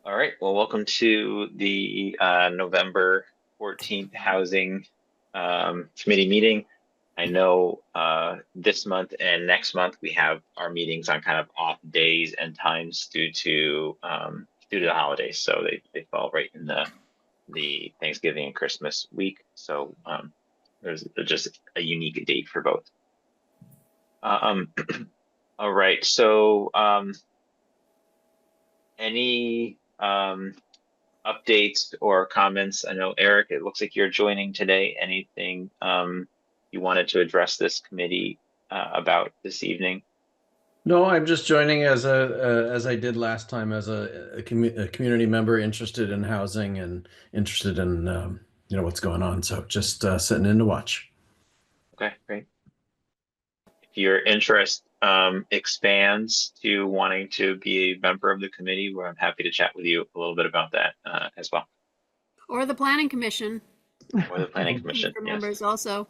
All right. Well, welcome to the November 14th Housing Committee meeting. I know this month and next month we have our meetings on kind of off days and times due to the holidays. So they fall right in the Thanksgiving and Christmas week. So there's just a unique date for both. Um, all right. So any updates or comments? I know, Eric, it looks like you're joining today. Anything you wanted to address this committee about this evening? No, I'm just joining as I did last time as a community member interested in housing and interested in what's going on. So just sitting in to watch. Okay, great. If your interest expands to wanting to be a member of the committee, where I'm happy to chat with you a little bit about that as well. Or the Planning Commission. Or the Planning Commission, For yes. members also.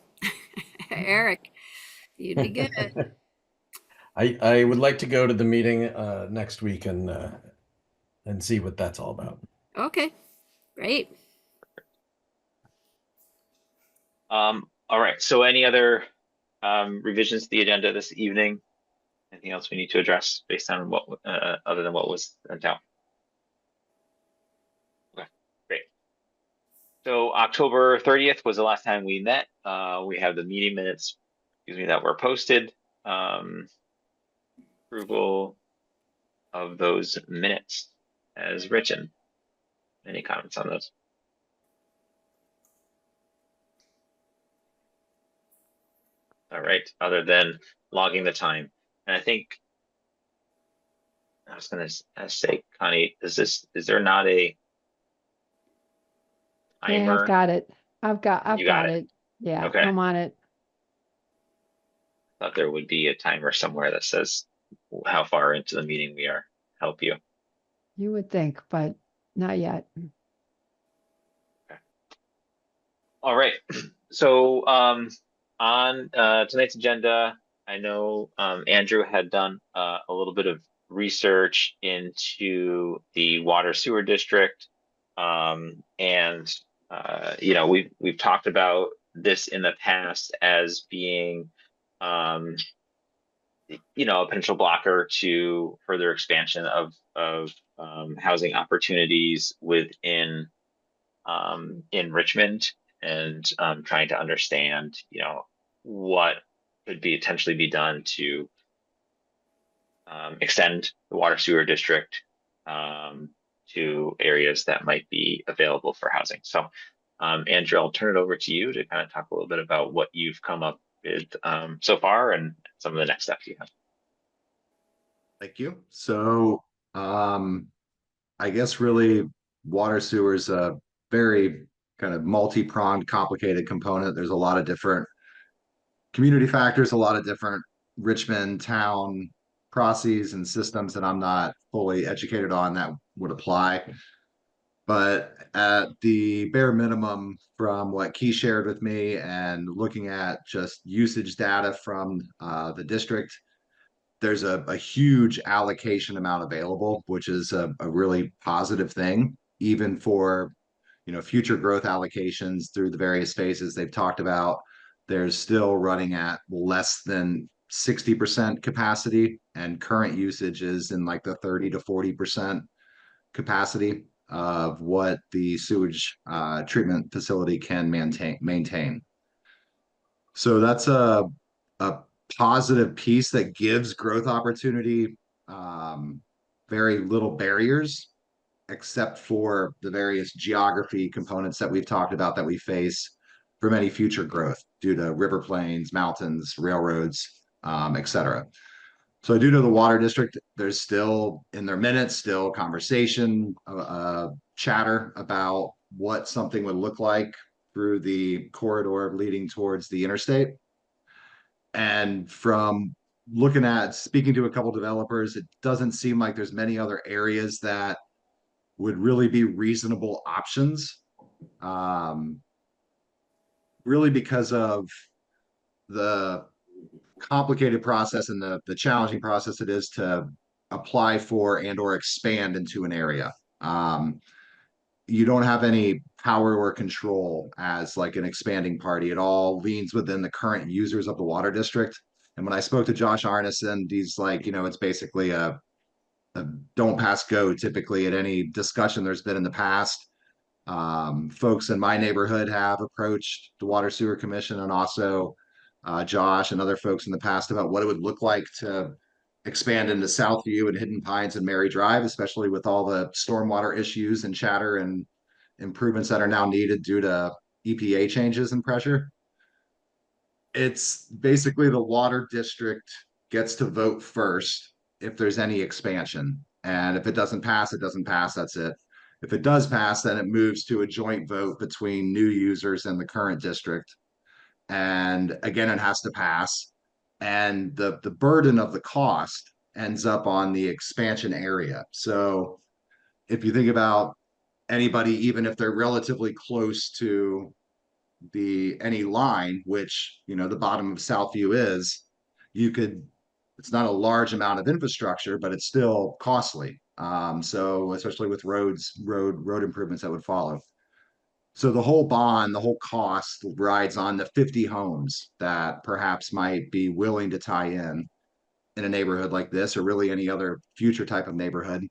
Eric, you'd be good. I would like to go to the meeting next week and see what that's all about. Okay, great. All right. So any other revisions to the agenda this evening? Anything else we need to address based on what other than what was sent out? Okay, great. So October 30th was the last time we met. We have the meeting minutes, that were posted. Approval of those minutes as written. Any comments on those? All right, other than logging the time. And I think I was going to say, Connie, is there not a Yeah, timer? I've got it. I've got got it. Yeah, Okay. I'm on it. Thought there would be a timer somewhere that says how far into the meeting we are. Help you. You would think, but not yet. Okay. All right. So on tonight's agenda, I know Andrew had done a little bit of research into the water sewer district, and we've talked about this in the past as being a potential blocker to further expansion of housing opportunities within in Richmond, and trying to understand what could be potentially be done to extend the water sewer district to areas that might be available for housing. So Andrew, I'll turn it over to you to kind of talk a little bit about what you've come up with so far and some of the next steps you have. Thank you. So I guess really water sewer is a very kind of multi-pronged, complicated component. There's a lot of different community factors, a lot of different Richmond town processes and systems that I'm not fully educated on that would apply. But at the bare minimum, from what Key shared with me and looking at just usage data from the district, there's a huge allocation amount available, which is a really positive thing, even for future growth allocations through the various phases they've talked about. There's still running at less than 60% capacity, and current usage is in like the 30 to 40% capacity of what the sewage treatment facility can maintain. So that's a positive piece that gives growth opportunity very little barriers, except for the various geography components that we've talked about that we face from any future growth due to river plains, mountains, railroads, etc. So I do know the water district, there's still in their minutes, still conversation, chatter about what something would look like through the corridor leading towards the interstate. And from speaking to a couple developers, it doesn't seem like there's many other areas that would really be reasonable options. Really because of the complicated process and the challenging process it is to apply for and or expand into an area. You don't have any power or control as like an expanding party. It all leans within the current users of the water district. And when I spoke to Josh Arneson, he's like, it's basically a don't pass go typically at any discussion there's been in the past. Folks in my neighborhood have approached the Water Sewer Commission and also Josh and other folks in the past about what it would look like to expand into Southview and Hidden Pines and Mary Drive, especially with all the stormwater issues and chatter and improvements that are now needed due to EPA changes and pressure. It's basically the water district gets to vote first if there's any expansion. And if it doesn't pass, it doesn't pass. That's it. If it does pass, then it moves to a joint vote between new users and the current district. And again, it has to pass. And the burden of the cost ends up on the expansion area. So if you think about anybody, even if they're relatively close to any line, which the bottom of Southview is, it's not a large amount of infrastructure, but it's still costly. So especially with road improvements that would follow. So the whole bond, the whole cost rides on the 50 homes that perhaps might be willing to tie in a neighborhood like this, or really any other future type of neighborhood.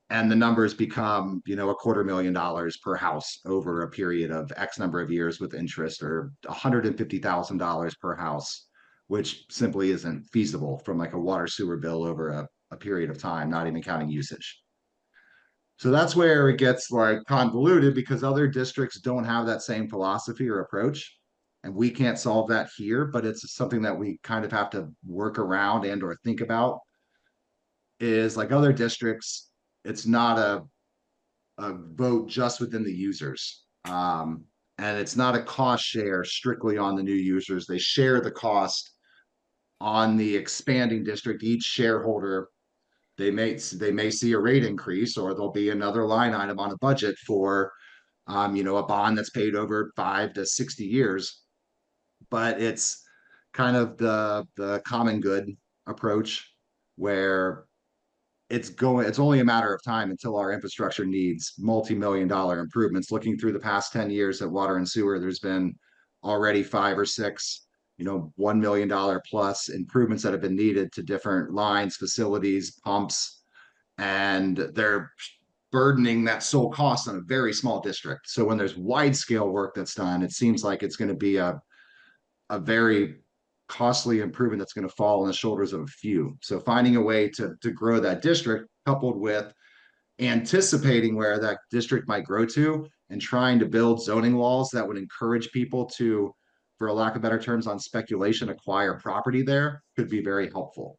And the numbers become, $250,000 per house over a period of X number of years with interest, or $150,000 per house, which simply isn't feasible from like a water sewer bill over a period of time, not even counting usage. So that's where it gets like convoluted, because other districts don't have that same philosophy or approach. And we can't solve that here, but it's something that we kind of have to work around and or think about. Is like other districts, it's not a vote just within the users. And it's not a cost share strictly on the new users. They share the cost on the expanding district. Each shareholder, they may see a rate increase, or there'll be another line item on a budget for a bond that's paid over 5 to 60 years. But it's kind of the common good approach, where it's only a matter of time until our infrastructure needs multi-million-dollar improvements. Looking through the past 10 years at water and sewer, there's been already 5 or 6, $1 million plus improvements that have been needed to different lines, facilities, pumps, and they're burdening that sole cost on a very small district. So when there's wide scale work that's done, it seems like it's going to be a very costly improvement that's going to fall on the shoulders of a few. So finding a way to grow that district, coupled with anticipating where that district might grow to, and trying to build zoning laws that would encourage people to, for a lack of better terms, on speculation, acquire property there, could be very helpful.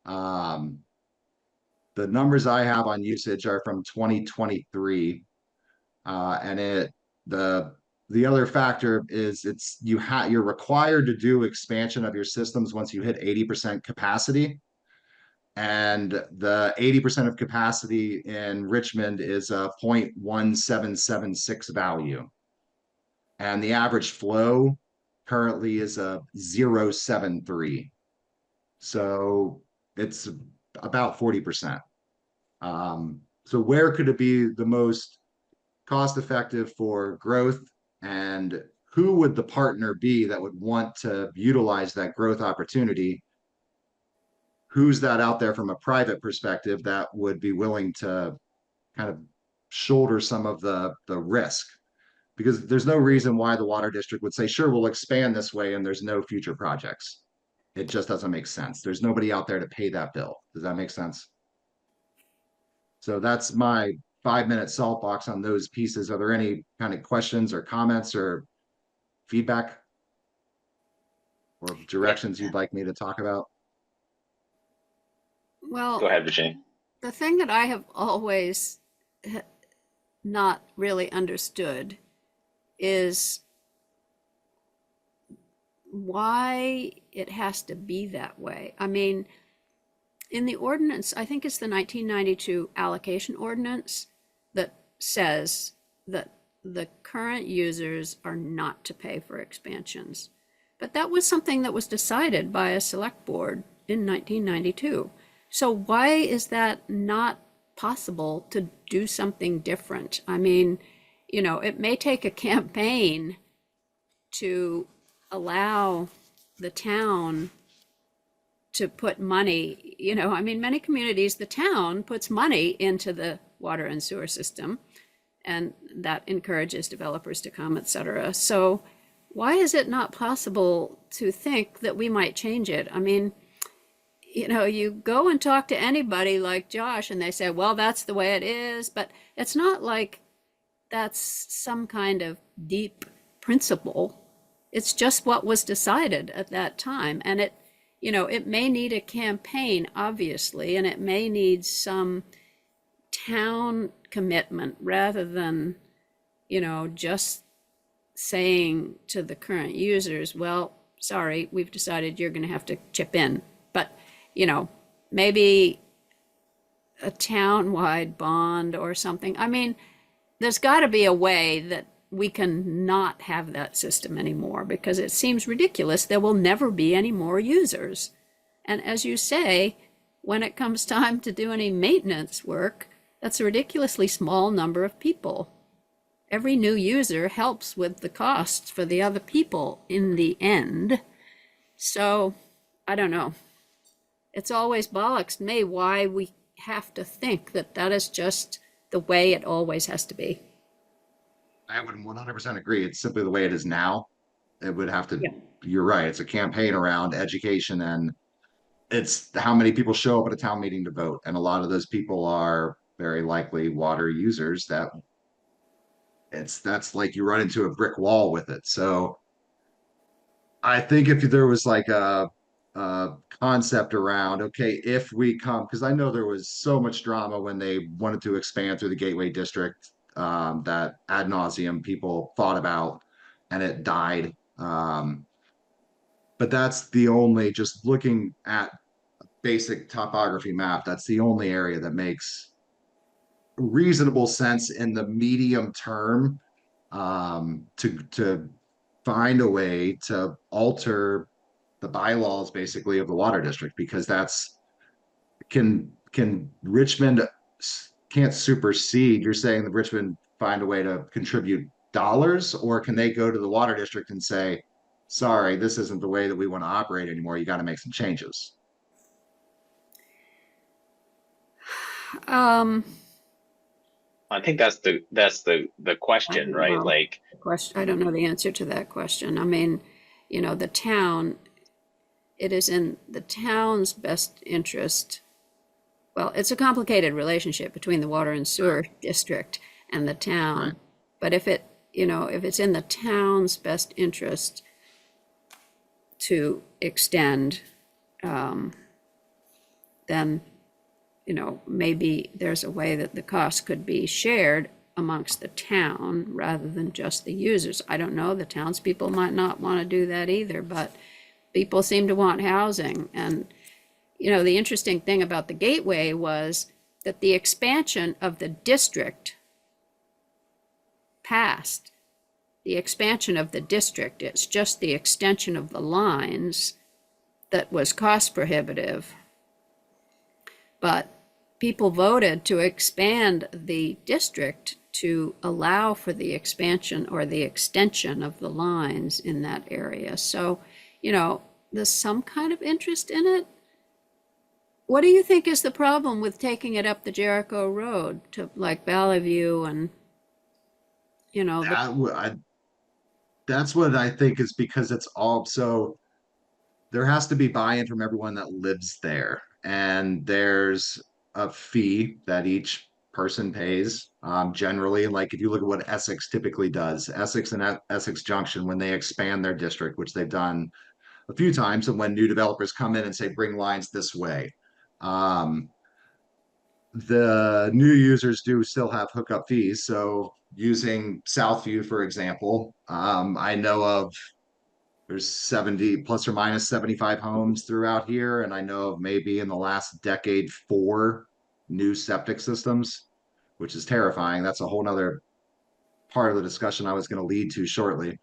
The numbers I have on usage are from 2023, and the other factor is you're required to do expansion of your systems once you hit 80% capacity. And the 80% of capacity in Richmond is a 0.1776 value. And the average flow currently is a 0.73. So it's about 40%. So where could it be the most cost effective for growth, and who would the partner be that would want to utilize that growth opportunity? Who's that out there from a private perspective that would be willing to kind of shoulder some of the risk? Because there's no reason why the water district would say, sure, we'll expand this way, and there's no future projects. It just doesn't make sense. There's nobody out there to pay that bill. Does that make sense? So that's my 5-minute soapbox on those pieces. Are there any kind of questions or comments or feedback or directions you'd like me to talk about? Well, Go ahead, Virginia. the thing that I have always not really understood is why it has to be that way. I mean, in the ordinance, I think it's the 1992 allocation ordinance that says that the current users are not to pay for expansions. But that was something that was decided by a select board in 1992. So why is that not possible to do something different? I mean, it may take a campaign to allow the town to put money, I mean, many communities, the town puts money into the water and sewer system, and that encourages developers to come, et cetera. So why is it not possible to think that we might change it? I mean, you go and talk to anybody like Josh and they say, well, that's the way it is, but it's not like that's some kind of deep principle. It's just what was decided at that time. And it may need a campaign, obviously, and it may need some town commitment rather than, just saying to the current users, well, sorry, we've decided you're going to have to chip in. But, maybe a town-wide bond or something. I mean, there's got to be a way that we can not have that system anymore, because it seems ridiculous. There will never be any more users. And as you say, when it comes time to do any maintenance work, that's a ridiculously small number of people. Every new user helps with the costs for the other people in the end. So, I don't know. It's always bollocks to me why we have to think that that is just the way it always has to be. I would 100% agree. It's simply the way it is now. It would have to, Yeah. you're right. It's a campaign around education, and it's how many people show up at a town meeting to vote. And a lot of those people are very likely water users that's like you run into a brick wall with it. So I think if there was like a concept around, okay, if we come, because I know there was so much drama when they wanted to expand through the Gateway District, that ad nauseum people thought about, and it died. But that's the only, just looking at basic topography map, that's the only area that makes reasonable sense in the medium term, to find a way to alter the bylaws basically of the water district, because that's can Richmond can't supersede. You're saying that Richmond find a way to contribute dollars, or can they go to the water district and say, sorry, this isn't the way that we want to operate anymore, you got to make some changes? Um, I think that's the question, right? well, Like, I don't know the answer to that question. I mean, the town, it is in the town's best interest. Well, it's a complicated relationship between the water and sewer district and the town. Right. But if it's in the town's best interest to extend, then, maybe there's a way that the cost could be shared amongst the town rather than just the users. I don't know, the townspeople might not want to do that either, but people seem to want housing. And, the interesting thing about the Gateway was that the expansion of the district passed. The expansion of the district, it's just the extension of the lines that was cost prohibitive. But people voted to expand the district to allow for the expansion or the extension of the lines in that area. So, there's some kind of interest in it. What do you think is the problem with taking it up the Jericho Road to like Valley View and, That's what I think, is because it's all, so there has to be buy-in from everyone that lives there, and there's a fee that each person pays. Generally, like if you look at what Essex typically does, Essex and Essex Junction, when they expand their district, which they've done a few times, and when new developers come in and say, bring lines this way, the new users do still have hookup fees. So using Southview, for example, I know of, there's 70 plus or minus 75 homes throughout here. And I know of maybe in the last decade, 4 new septic systems, which is terrifying. That's a whole nother part of the discussion I was going to lead to shortly.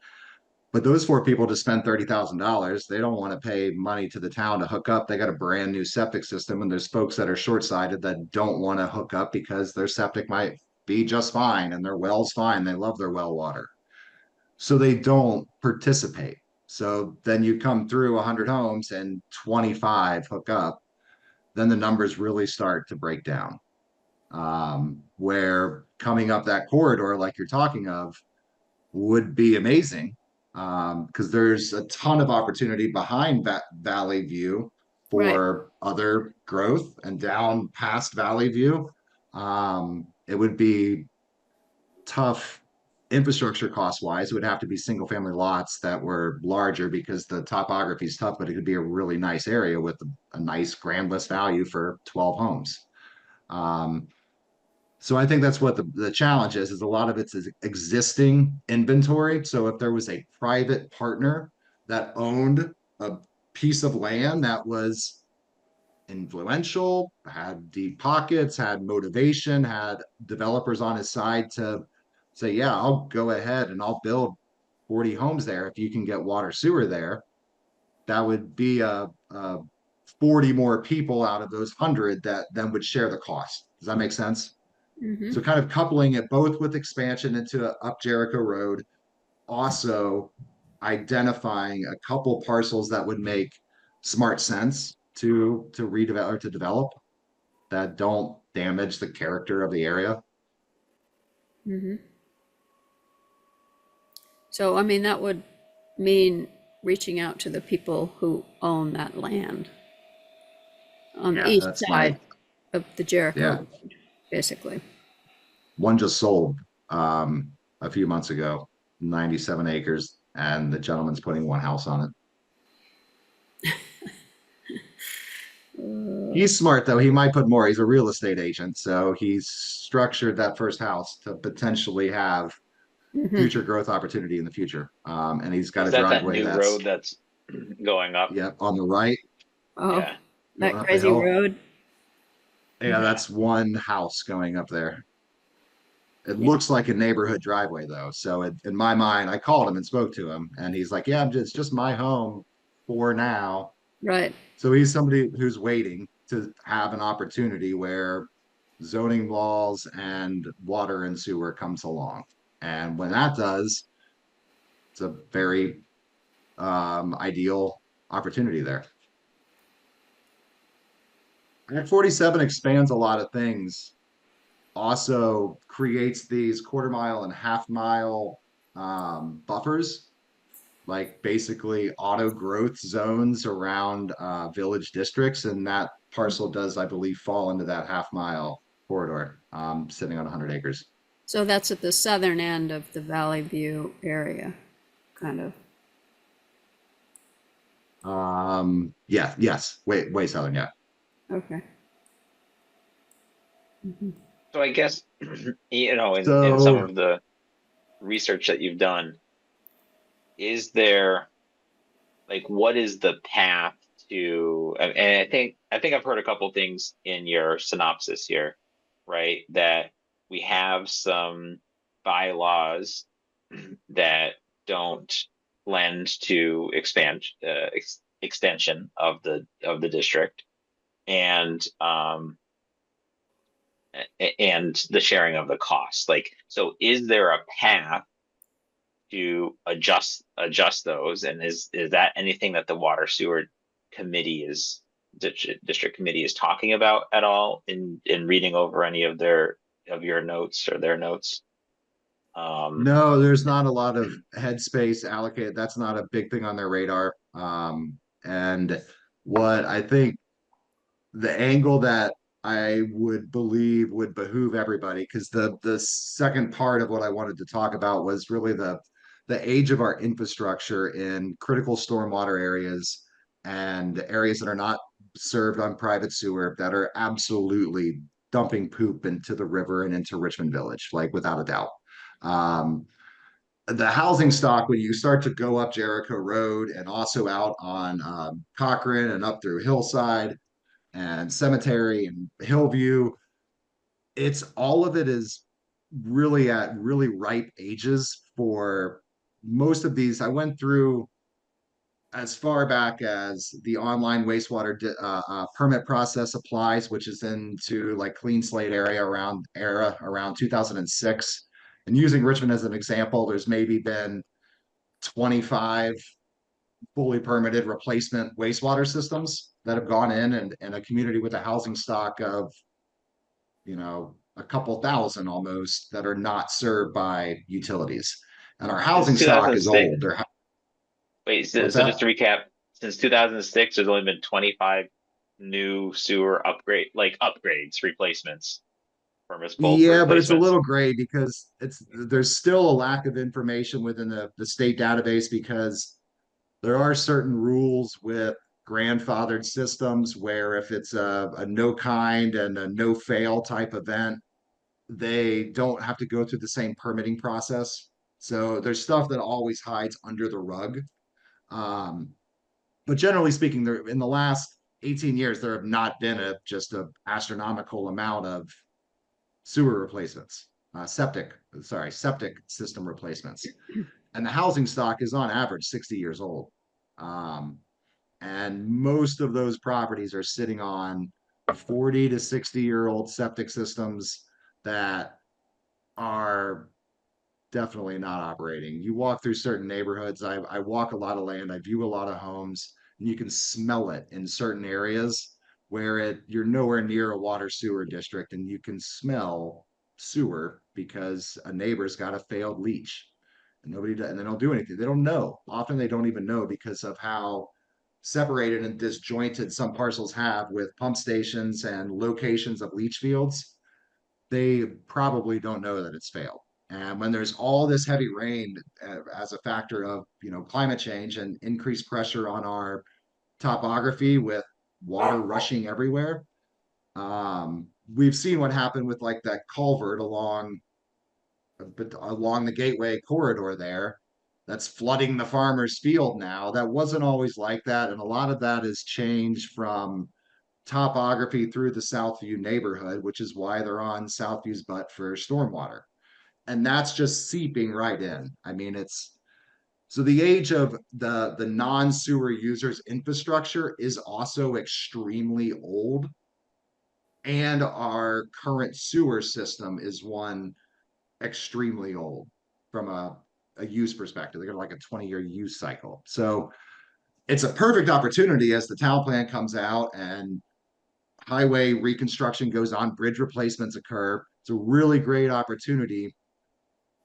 But those four people just spend $30,000. They don't want to pay money to the town to hook up. They got a brand new septic system, and there's folks that are short-sighted that don't want to hook up because their septic might be just fine and their well's fine. They love their well water. So they don't participate. So then you come through 100 homes and 25 hook up, then the numbers really start to break down. Where coming up that corridor, like you're talking of, would be amazing, because there's a ton of opportunity behind that Valley View Right. for other growth, and down past Valley View. It would be tough infrastructure cost wise. It would have to be single family lots that were larger because the topography is tough, but it could be a really nice area with a nice grand list value for 12 homes. So I think that's what the challenge is a lot of it's existing inventory. So if there was a private partner that owned a piece of land that was influential, had deep pockets, had motivation, had developers on his side to say, yeah, I'll go ahead and I'll build 40 homes there if you can get water sewer there, that would be a 40 more people out of those 100 that then would share the cost. Does that make sense? Hmm. So kind of coupling it both with expansion into up Jericho Road, also identifying a couple parcels that would make smart sense to redevelop or to develop that don't damage the character of the area. Hmm. So, I mean, that would mean reaching out to the people who own that land on the Yeah, east that's my side of the Jericho, yeah. Road, basically. One just sold a few months ago, 97 acres, and the gentleman's putting one house on it. He's smart though. He might put more. He's a real estate agent, so he's structured that first house to potentially have Mhm. future growth opportunity in the future. And he's got Is a that driveway new that's road that's going up? on the right, Oh, Yeah. going that up the crazy hill. road. Yeah, that's one house going up there. It Yeah, looks like a neighborhood driveway though. So in my mind, I called him and spoke to him, and he's like, "Yeah, it's just my home for now." right. So he's somebody who's waiting to have an opportunity where zoning laws and water and sewer comes along. And when that does, it's a very ideal opportunity there. Act 47 expands a lot of things, also creates these quarter-mile and half-mile buffers, like basically auto growth zones around village districts. And that parcel does, I believe, fall into that half-mile corridor, sitting on 100 acres. So that's at the southern end of the Valley View area, kind of. Yeah, yes, way southern, yeah. Okay. Mhm. So I guess, in some So of the research that you've done, is there, like, what is the path to, and I think I've heard a couple things in your synopsis here, right? That we have some bylaws that don't lend to extension of the district, and and the sharing of the costs. Like, so is there a path to adjust those, and is that anything that the water sewer committee is district committee is talking about at all in reading over any of your notes or their notes? no, there's not a lot of headspace allocated. That's not a big thing on their radar. And what I think the angle that I would believe would behoove everybody, because the second part of what I wanted to talk about was really the age of our infrastructure in critical stormwater areas and areas that are not served on private sewer that are absolutely dumping poop into the river and into Richmond Village, like without a doubt. Um, the housing stock, when you start to go up Jericho Road and also out on Cochrane and up through Hillside and Cemetery and Hillview, it's all of it is really at really ripe ages for most of these, I went through as far back as the online wastewater permit process applies, which is into like clean slate era around 2006. And using Richmond as an example, there's maybe been 25 fully permitted replacement wastewater systems that have gone in, and a community with a housing stock of, a couple thousand almost that are not served by utilities. And our housing Since stock is 2006. old. Wait, so, What's so just that? to recap, since 2006, there's only been 25 new sewer upgrades, replacements, permissible for Yeah, but it's a replacements. little gray because there's still a lack of information within the state database, because there are certain rules with grandfathered systems where if it's a no kind and a no fail type event, they don't have to go through the same permitting process. So there's stuff that always hides under the rug. Um, but generally speaking, there in the last 18 years, there have not been just a astronomical amount of sewer replacements, septic system replacements. And the housing stock is on average 60 years old. Um, and most of those properties are sitting on 40 to 60-year-old septic systems that are definitely not operating. You walk through certain neighborhoods. I walk a lot of land. I view a lot of homes, and you can smell it in certain areas where you're nowhere near a water sewer district, and you can smell sewer because a neighbor's got a failed leach, and and they don't do anything. They don't know. Often they don't even know because of how separated and disjointed some parcels have with pump stations and locations of leach fields. They probably don't know that it's failed. And when there's all this heavy rain as a factor of, climate change and increased pressure on our topography with water rushing everywhere, we've seen what happened with like that culvert along the gateway corridor there that's flooding the farmer's field now. That wasn't always like that. And a lot of that has changed from topography through the Southview neighborhood, which is why they're on Southview's butt for stormwater. And that's just seeping right in. I mean, it's so the age of the non-sewer users infrastructure is also extremely old. And our current sewer system is one extremely old from a use perspective. They got like a 20-year use cycle. So it's a perfect opportunity as the town plan comes out and highway reconstruction goes on, bridge replacements occur. It's a really great opportunity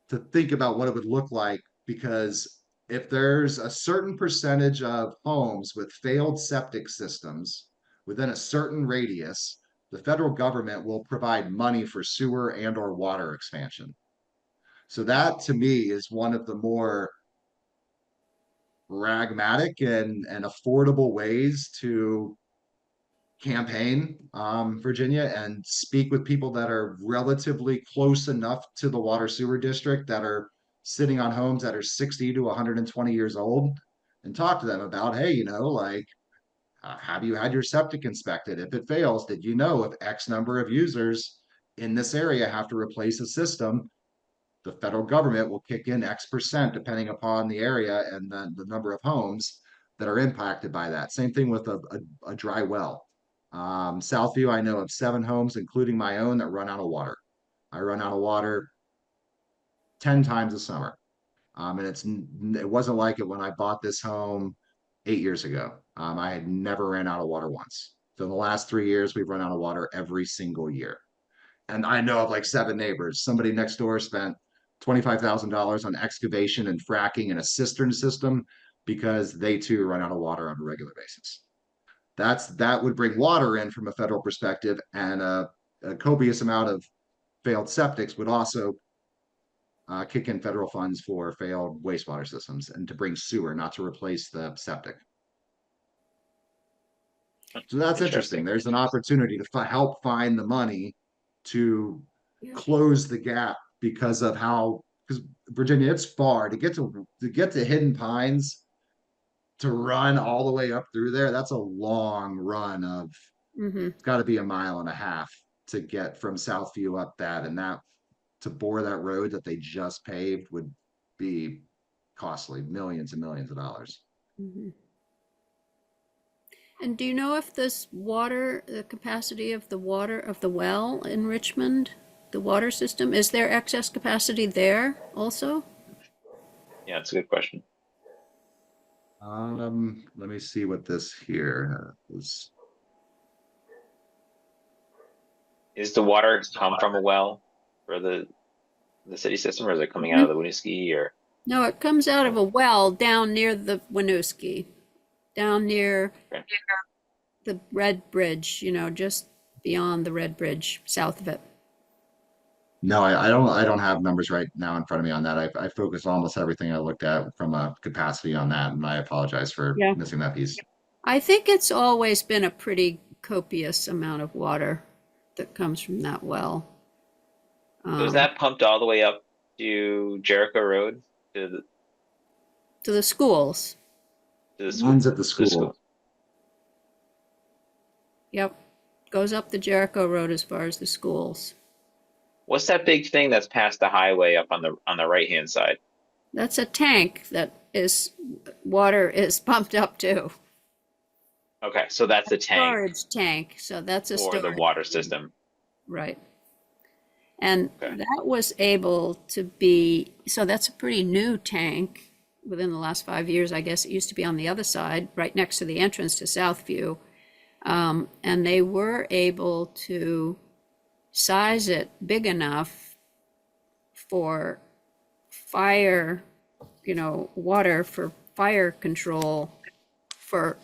to think about what it would look like, because if there's a certain percentage of homes with failed septic systems within a certain radius, the federal government will provide money for sewer and or water expansion. So that to me is one of the more pragmatic and affordable ways to campaign, Virginia, and speak with people that are relatively close enough to the water sewer district that are sitting on homes that are 60 to 120 years old, and talk to them about, hey, like, have you had your septic inspected? If it fails, did you know if X number of users in this area have to replace a system, the federal government will kick in X% depending upon the area and then the number of homes that are impacted by that. Same thing with a dry well. Southview, I know of 7 homes, including my own, that run out of water. I run out of water 10 times a summer. And it wasn't like it when I bought this home 8 years ago. I had never ran out of water once. So in the last 3 years, we've run out of water every single year. And I know of like 7 neighbors. Somebody next door spent $25,000 on excavation and fracking and a cistern system because they too run out of water on a regular basis. That would bring water in from a federal perspective, and a copious amount of failed septics would also kick in federal funds for failed wastewater systems and to bring sewer, not to replace the septic. So that's interesting. Interesting. There's an opportunity to help find the money to Yeah. close the gap because Virginia, it's far to get to Hidden Pines, to run all the way up through there. That's a long run of, Mm-hmm. it's got to be a mile and a half to get from Southview up that, and that to bore that road that they just paved would be costly, millions and millions of dollars. Mhm. And do you know if this water, the capacity of the water of the well in Richmond, the water system, is there excess capacity there also? Yeah, it's a good question. Let me see what this here is. Is the water come from a well for the city system, or is it coming out of the Winooski, or? No, it comes out of a well down near the Winooski, down near Okay. the Red Bridge, you know, just beyond the Red Bridge, south of it. No, I don't have numbers right now in front of me on that. I focused almost everything I looked at from a capacity on that, and I apologize for Yeah. missing that piece. I think it's always been a pretty copious amount of water that comes from that well. So is that pumped all the way up to Jericho Road to To the schools? the school? One's at the To the school. Yep. Goes up the Jericho Road as far as the schools. What's that big thing that's past the highway up on the right-hand side? That's a tank that is, water is pumped up to. Okay, so that's the tank Storage tank, so that's a for the storage. water system. Right. And Okay. that was able to be, so that's a pretty new tank within the last 5 years. I guess it used to be on the other side, right next to the entrance to Southview. And they were able to size it big enough for fire, you know, water for fire control for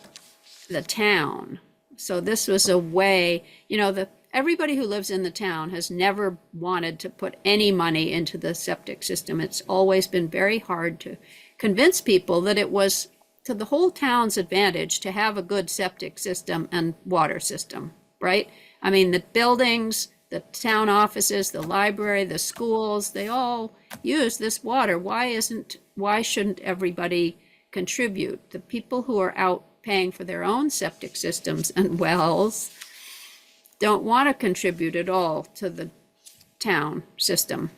the town. So this was a way, you know, everybody who lives in the town has never wanted to put any money into the septic system. It's always been very hard to convince people that it was to the whole town's advantage to have a good septic system and water system, right? I mean, the buildings, the town offices, the library, the schools, they all use this water. Why shouldn't everybody contribute? The people who are out paying for their own septic systems and wells don't want to contribute at all to the town system.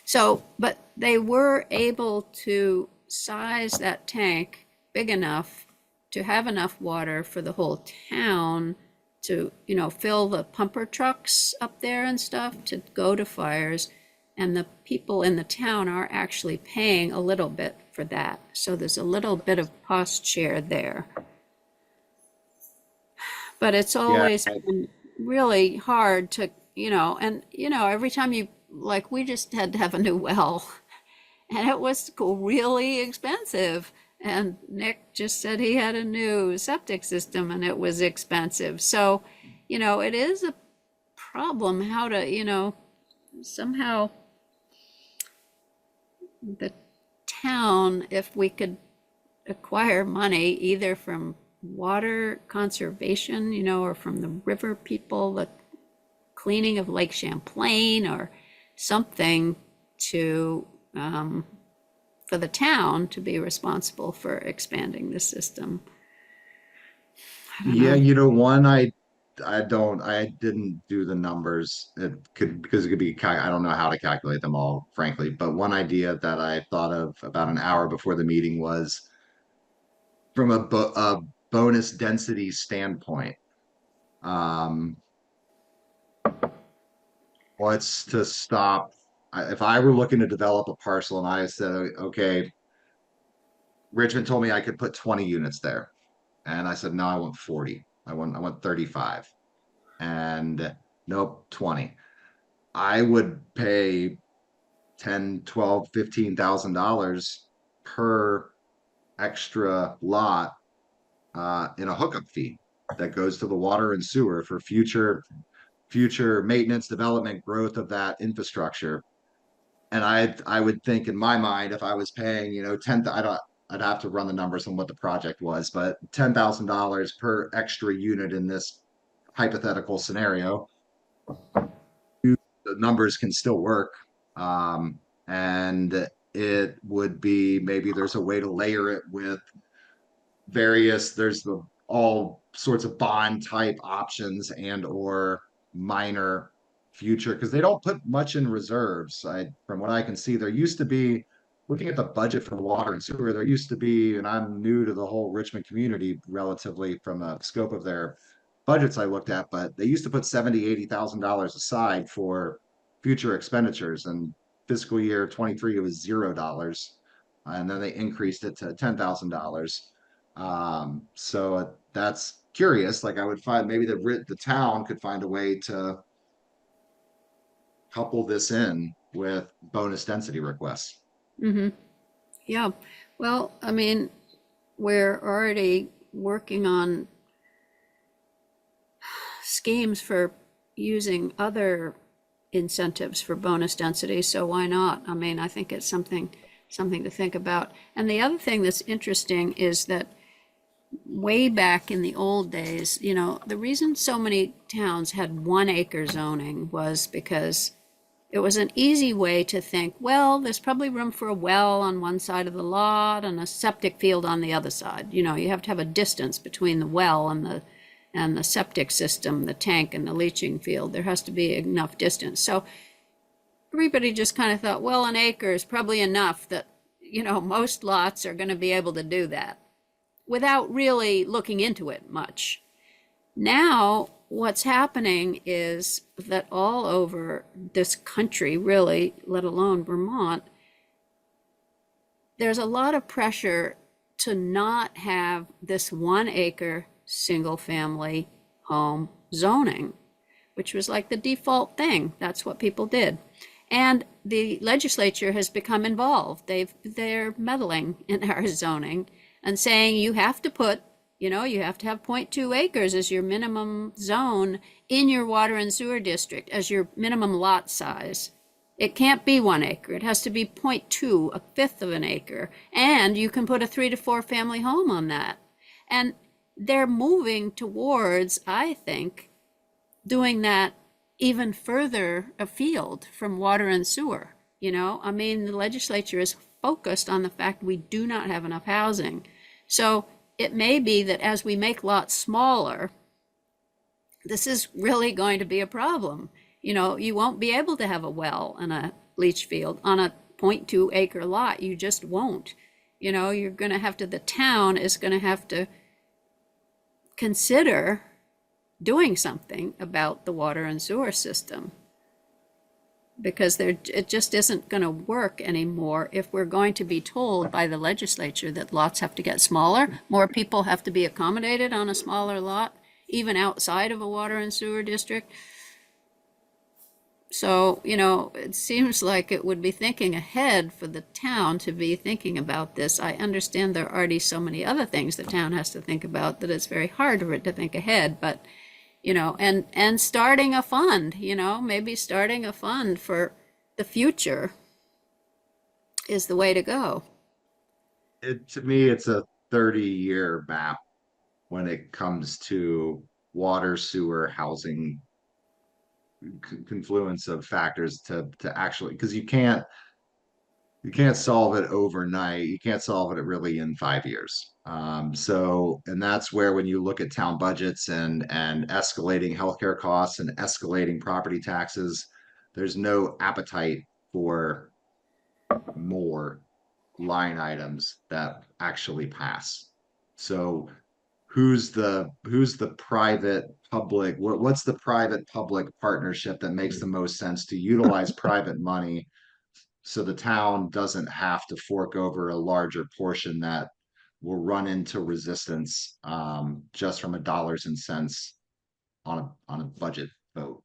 So, but they were able to size that tank big enough to have enough water for the whole town to, you know, fill the pumper trucks up there and stuff to go to fires. And the people in the town are actually paying a little bit for that. So there's a little bit of cost share there. But it's always been really hard to, you know, and, you know, every time like, we just had to have a new well, and it was really expensive. And Nick just said he had a new septic system and it was expensive. So, you know, it is a problem how to, you know, somehow the town, if we could acquire money either from water conservation, you know, or from the river people, the cleaning of Lake Champlain or something to, for the town to be responsible for expanding the system. I don't Yeah, know. you know, I didn't do the numbers. It could, because it could be, I don't know how to calculate them all, frankly. But one idea that I thought of about an hour before the meeting was from a bonus density standpoint. What's to stop? If I were looking to develop a parcel and I said, okay, Richmond told me I could put 20 units there. And I said, no, I want 40. I want 35. And nope, 20. I would pay 10, 12, $15,000 per extra lot in a hookup fee that goes to the water and sewer for future maintenance, development, growth of that infrastructure. And I would think in my mind, if I was paying, you know, I'd have to run the numbers on what the project was, but $10,000 per extra unit in this hypothetical scenario, the numbers can still work. And it would be, maybe there's a way to layer it with there's all sorts of bond type options and or minor future, because they don't put much in reserves. From what I can see, there used to be looking at the budget for water and sewer, there used to be, and I'm new to the whole Richmond community relatively from a scope of their budgets I looked at, but they used to put $80,000 aside for future expenditures, and fiscal year 23 it was $0, and then they increased it to $10,000. So that's curious. Like I would find maybe the town could find a way to couple this in with bonus density requests. Mm-hmm. Yeah. Well, I mean, we're already working on schemes for using other incentives for bonus density, so why not? I mean, I think it's something to think about. And the other thing that's interesting is that way back in the old days, you know, the reason so many towns had 1 acre zoning was because it was an easy way to think, well, there's probably room for a well on one side of the lot and a septic field on the other side. You know, you have to have a distance between the well and the septic system, the tank and the leaching field. There has to be enough distance. So everybody just kind of thought, well, an acre is probably enough that, you know, most lots are going to be able to do that without really looking into it much. Now, what's happening is that all over this country, really, let alone Vermont, there's a lot of pressure to not have this 1 acre single family home zoning, which was like the default thing. That's what people did. And the legislature has become involved. They're meddling in our zoning and saying you have to put, you know, you have to have 0.2 acres as your minimum zone in your water and sewer district as your minimum lot size. It can't be 1 acre. It has to be 0.2, a fifth of an acre. And you can put a 3 to 4 family home on that. And they're moving towards, I think, doing that even further afield from water and sewer. You know, I mean, the legislature is focused on the fact we do not have enough housing. So it may be that as we make lots smaller, this is really going to be a problem. You know, you won't be able to have a well and a leach field on a 0.2 acre lot. You just won't. You know, you're going to have to, the town is going to have to consider doing something about the water and sewer system, because it just isn't going to work anymore if we're going to be told by the legislature that lots have to get smaller, more people have to be accommodated on a smaller lot, even outside of a water and sewer district. So, you know, it seems like it would be thinking ahead for the town to be thinking about this. I understand there are already so many other things the town has to think about that it's very hard for it to think ahead, but you know, and starting a fund, you know, maybe starting a fund for the future is the way to go. To me, it's a 30-year map when it comes to water, sewer, housing, confluence of factors to actually, because you can't solve it overnight. You can't solve it really in 5 years. So, and that's where when you look at town budgets and escalating healthcare costs and escalating property taxes, there's no appetite for more line items that actually pass. So who's the private public, what's the private public partnership that makes the most sense to utilize private money so the town doesn't have to fork over a larger portion that will run into resistance just from a dollars and cents on a budget vote.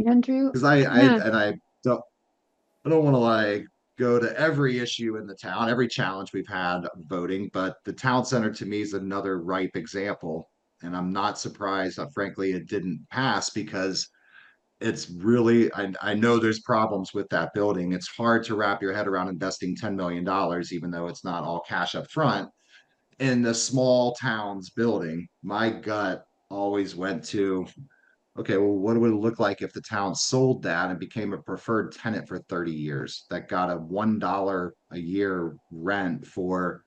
Andrew, Because yeah, I don't want to like go to every issue in the town, every challenge we've had voting, but the town center to me is another ripe example. And I'm not surprised that frankly it didn't pass because it's really, I know there's problems with that building. It's hard to wrap your head around investing $10 million, even though it's not all cash up front in the small towns building. My gut always went to, okay, well, what would it look like if the town sold that and became a preferred tenant for 30 years that got a $1 a year rent for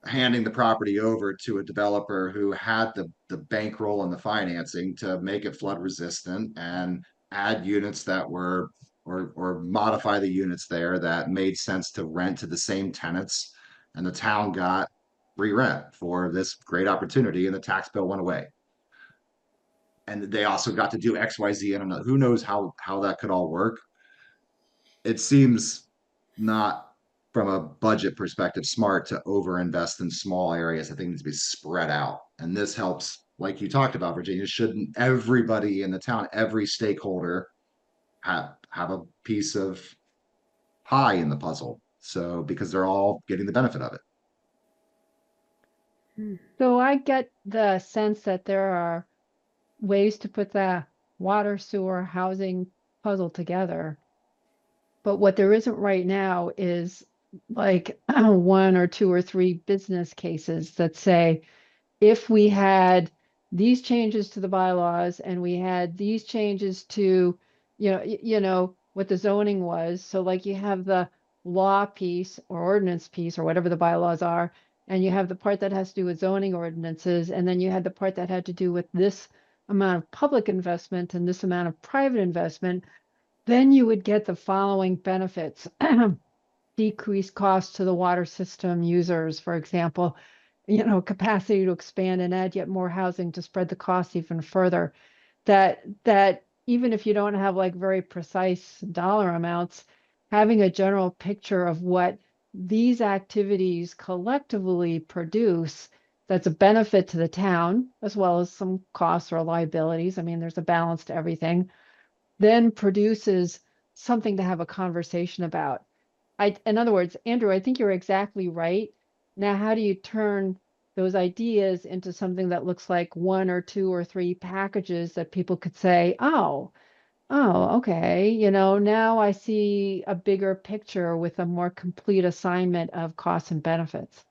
handing the property over to a developer who had the bankroll and the financing to make it flood resistant and add units that were or modify the units there that made sense to rent to the same tenants. And the town got free rent for this great opportunity and the tax bill went away. And they also got to do XYZ. I don't know, who knows how that could all work. It seems not from a budget perspective smart to overinvest in small areas. I think it needs to be spread out. And this helps, like you talked about, Virginia, shouldn't everybody in the town, every stakeholder have a piece of pie in the puzzle? So because they're all getting the benefit of it. So I get the sense that there are ways to put the water, sewer, housing puzzle together. But what there isn't right now is like one or two or three business cases that say, if we had these changes to the bylaws and we had these changes to, what the zoning was. So like you have the law piece or ordinance piece or whatever the bylaws are, and you have the part that has to do with zoning ordinances, and then you had the part that had to do with this amount of public investment and this amount of private investment, then you would get the following benefits. Decreased costs to the water system users, for example, capacity to expand and add yet more housing to spread the costs even further. That even if you don't have like very precise dollar amounts, having a general picture of what these activities collectively produce, that's a benefit to the town, as well as some costs or liabilities. I mean, there's a balance to everything, then produces something to have a conversation about. In other words, Andrew, I think you're exactly right. Now, how do you turn those ideas into something that looks like one or two or three packages that people could say, okay, now I see a bigger picture with a more complete assignment of costs and benefits.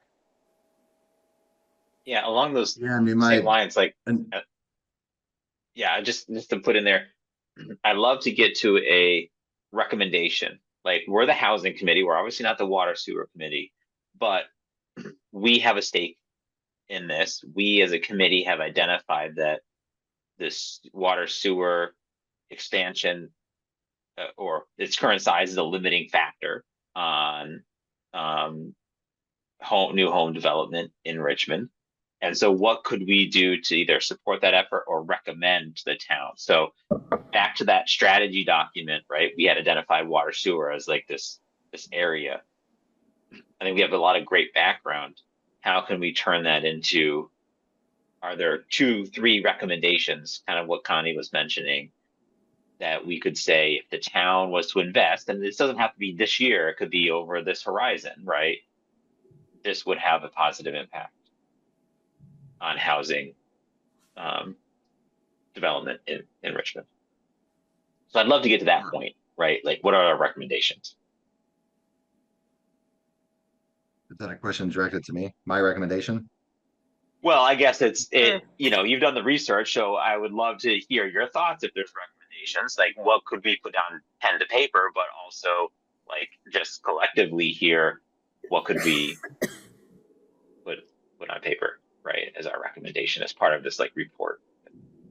Yeah, along those Yeah, I mean, same lines, like, and yeah, just to put in there, I'd love to get to a recommendation. Like, we're the housing committee, we're obviously not the water sewer committee, but we have a stake in this. We as a committee have identified that this water sewer expansion or its current size is a limiting factor on new home development in Richmond. And so what could we do to either support that effort or recommend to the town? So back to that strategy document, right? We had identified water sewer as like this area. I think we have a lot of great background. How can we turn that into, are there 2-3 recommendations, kind of what Connie was mentioning, that we could say if the town was to invest, and this doesn't have to be this year, it could be over this horizon, right? This would have a positive impact on housing development in Richmond. So I'd love to get to that point, right? Like, what are our recommendations? is that a question directed to me? My recommendation? Well, I guess you've done the research, so I would love to hear your thoughts if there's recommendations. Like, what could we put down pen to paper, but also like just collectively here, what could we put on paper, right, as our recommendation as part of this like report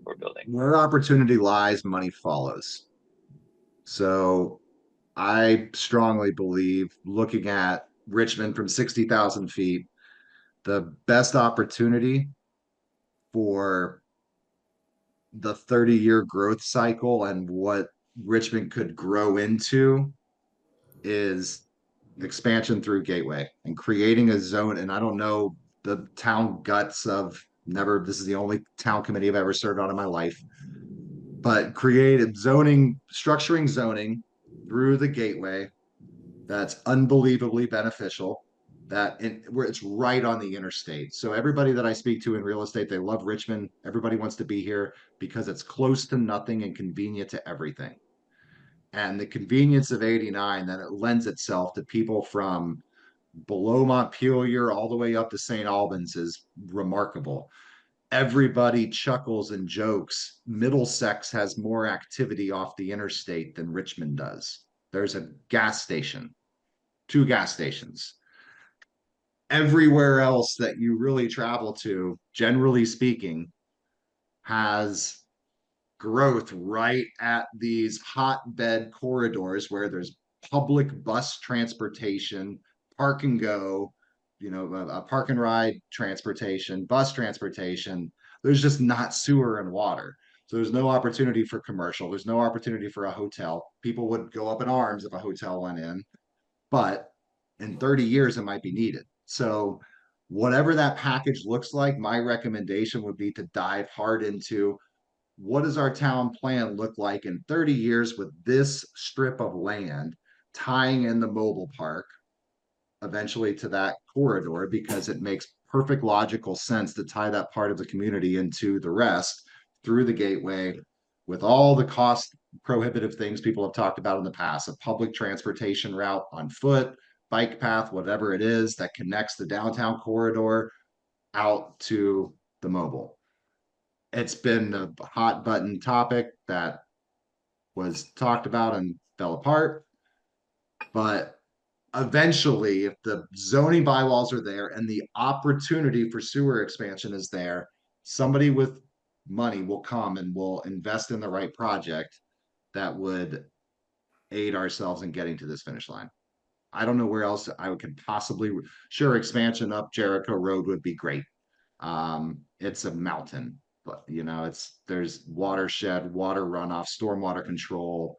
we're building. Where opportunity lies, money follows. So I strongly believe, looking at Richmond from 60,000 feet, the best opportunity for the 30-year growth cycle and what Richmond could grow into is expansion through Gateway and creating a zone. And I don't know the town guts of this is the only town committee I've ever served on in my life, but creative zoning, structuring zoning through the Gateway that's unbelievably beneficial, where it's right on the interstate. So everybody that I speak to in real estate, they love Richmond. Everybody wants to be here because it's close to nothing and convenient to everything. And the convenience of 89, then it lends itself to people from below Montpelier all the way up to St. Albans is remarkable. Everybody chuckles and jokes. Middlesex has more activity off the interstate than Richmond does. There's a gas station, 2 gas stations. Everywhere else that you really travel to, generally speaking, has growth right at these hotbed corridors where there's public bus transportation, park and go, a park and ride transportation, bus transportation. There's just not sewer and water. So there's no opportunity for commercial. There's no opportunity for a hotel. People would go up in arms if a hotel went in, but in 30 years, it might be needed. So whatever that package looks like, my recommendation would be to dive hard into what does our town plan look like in 30 years with this strip of land tying in the mobile park eventually to that corridor, because it makes perfect logical sense to tie that part of the community into the rest through the gateway with all the cost prohibitive things people have talked about in the past, a public transportation route on foot, bike path, whatever it is that connects the downtown corridor out to the mobile. It's been a hot button topic that was talked about and fell apart. But eventually, if the zoning bylaws are there and the opportunity for sewer expansion is there, somebody with money will come and will invest in the right project that would aid ourselves in getting to this finish line. I don't know where else I could possibly, sure, expansion up Jericho Road would be great. It's a mountain, but there's watershed, water runoff, stormwater control.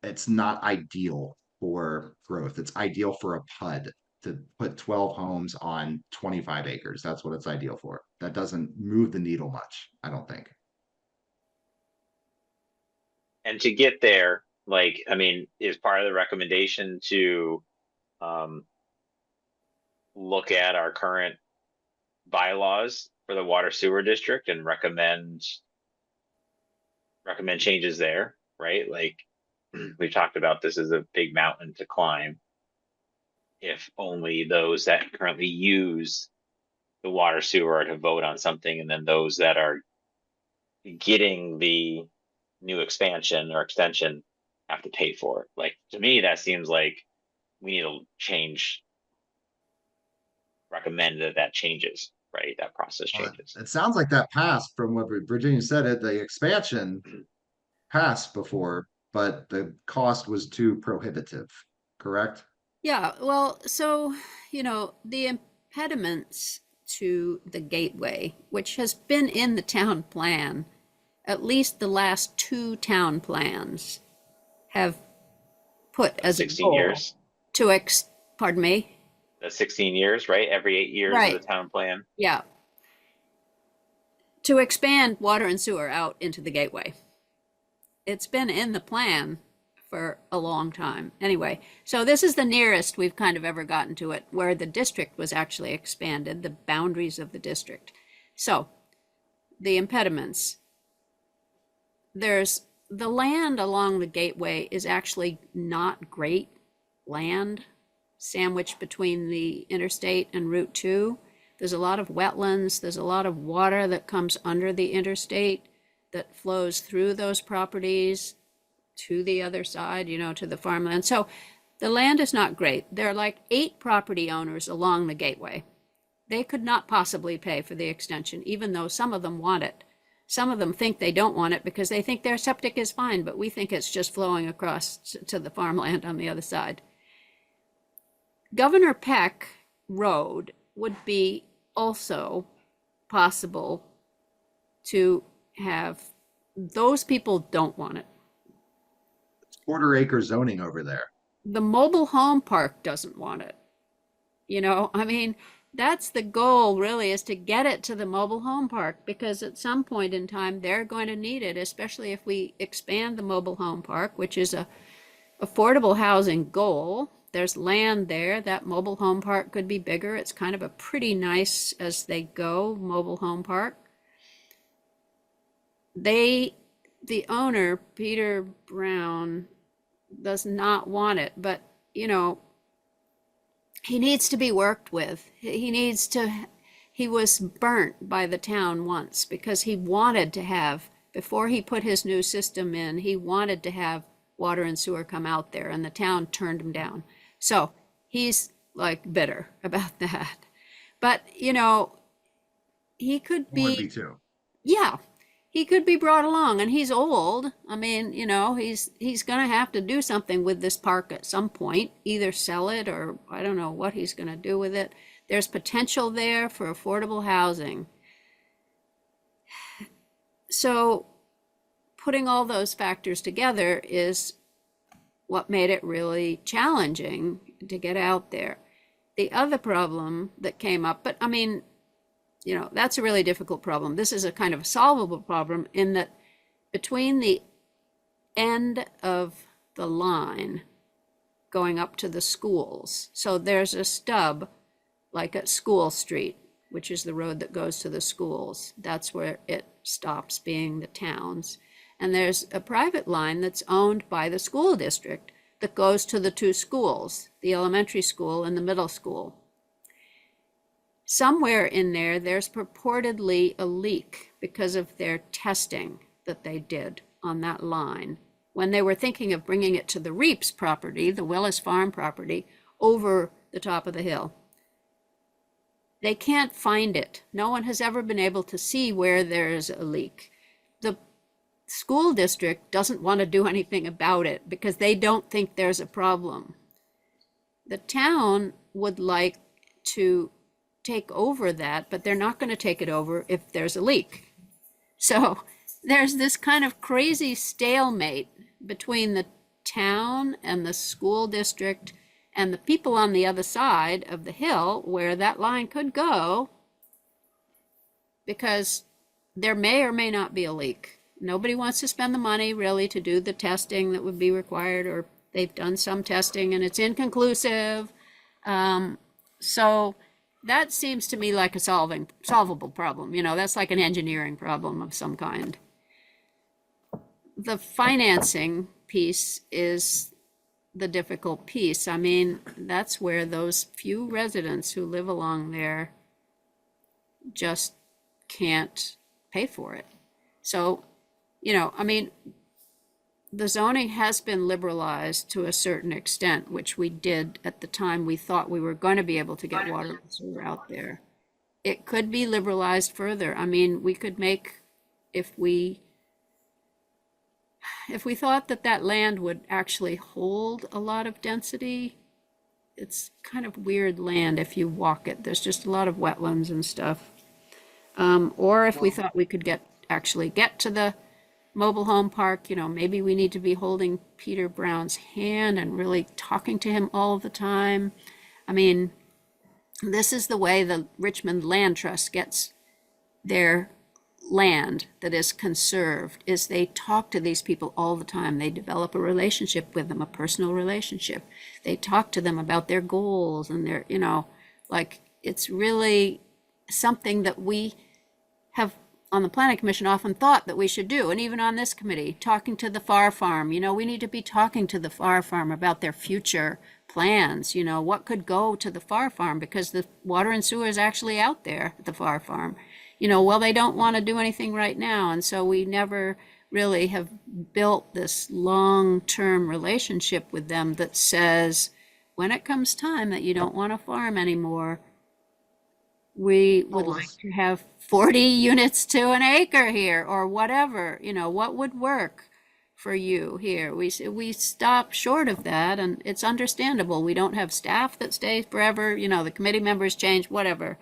It's not ideal for growth. It's ideal for a PUD to put 12 homes on 25 acres. That's what it's ideal for. That doesn't move the needle much, I don't think. And to get there, like, I mean, is part of the recommendation to look at our current bylaws for the water sewer district and recommend changes there, right? Like, we've talked about, this is a big mountain to climb. If only those that currently use the water sewer are to vote on something, and then those that are getting the new expansion or extension have to pay for it. Like, to me, that seems like we need to recommend that changes, right? That process changes. It sounds like that passed from what Virginia said. The expansion passed before, but the cost was too prohibitive, correct? Yeah, well, so, the impediments to the gateway, which has been in the town plan, at least the last 2 town plans have put as a 16 goal years. to pardon me? That's 16 years, right? Every 8 years Right. of the town plan. Yeah. To expand water and sewer out into the gateway. It's been in the plan for a long time. Anyway, so this is the nearest we've kind of ever gotten to it, where the district was actually expanded, the boundaries of the district. So the impediments. There's the land along the gateway is actually not great land, sandwiched between the interstate and Route 2. There's a lot of wetlands. There's a lot of water that comes under the interstate that flows through those properties to the other side, to the farmland. So the land is not great. There are like 8 property owners along the gateway. They could not possibly pay for the extension, even though some of them want it. Some of them think they don't want it because they think their septic is fine, but we think it's just flowing across to the farmland on the other side. Governor Peck Road would be also possible to have. Those people don't want it. It's quarter-acre zoning over there. The mobile home park doesn't want it. I mean, that's the goal, really, is to get it to the mobile home park, because at some point in time they're going to need it, especially if we expand the mobile home park, which is a affordable housing goal. There's land there. That mobile home park could be bigger. It's kind of a pretty nice as they go mobile home park. The owner, Peter Brown, does not want it, but he needs to be worked with. He was burnt by the town once because he wanted to have, before he put his new system in, he wanted to have water and sewer come out there, and the town turned him down. So he's like bitter about that. But, he could Would be be, too. yeah, he could be brought along, and he's old. I mean, you know, he's going to have to do something with this park at some point, either sell it or I don't know what he's going to do with it. There's potential there for affordable housing. So putting all those factors together is what made it really challenging to get out there. The other problem that came up, but I mean, you know, that's a really difficult problem. This is a kind of solvable problem in that between the end of the line going up to the schools, so there's a stub like at School Street, which is the road that goes to the schools. That's where it stops being the town's. And there's a private line that's owned by the school district that goes to the two schools, the elementary school and the middle school. Somewhere in there, there's purportedly a leak because of their testing that they did on that line when they were thinking of bringing it to the Reeps property, the Willis Farm property, over the top of the hill. They can't find it. No one has ever been able to see where there's a leak. The school district doesn't want to do anything about it because they don't think there's a problem. The town would like to take over that, but they're not going to take it over if there's a leak. So there's this kind of crazy stalemate between the town and the school district and the people on the other side of the hill where that line could go, because there may or may not be a leak. Nobody wants to spend the money really to do the testing that would be required, or they've done some testing and it's inconclusive. So that seems to me like a solvable problem. You know, that's like an engineering problem of some kind. The financing piece is the difficult piece. I mean, that's where those few residents who live along there just can't pay for it. So, you know, I mean, the zoning has been liberalized to a certain extent, which we did at the time we thought we were going to be able to get water and sewer out there. It could be liberalized further. I mean, we could make, if we thought that that land would actually hold a lot of density, it's kind of weird land if you walk it. There's just a lot of wetlands and stuff. Or if we thought we could actually get to the mobile home park, you know, maybe we need to be holding Peter Brown's hand and really talking to him all the time. I mean, this is the way the Richmond Land Trust gets their land that is conserved, is they talk to these people all the time. They develop a relationship with them, a personal relationship. They talk to them about their goals and their, you know, like, it's really something that we have on the Planning Commission often thought that we should do. And even on this committee, talking to the Far Farm, you know, we need to be talking to the Far Farm about their future plans, you know, what could go to the Far Farm, because the water and sewer is actually out there at the Far Farm. You know, well, they don't want to do anything right now. And so we never really have built this long-term relationship with them that says, when it comes time that you don't want to farm anymore, we would like to have 40 units to an acre here, or whatever, you know, what would work for you here. We stop short of that, and it's understandable. We don't have staff that stays forever, you know, the committee members change, whatever.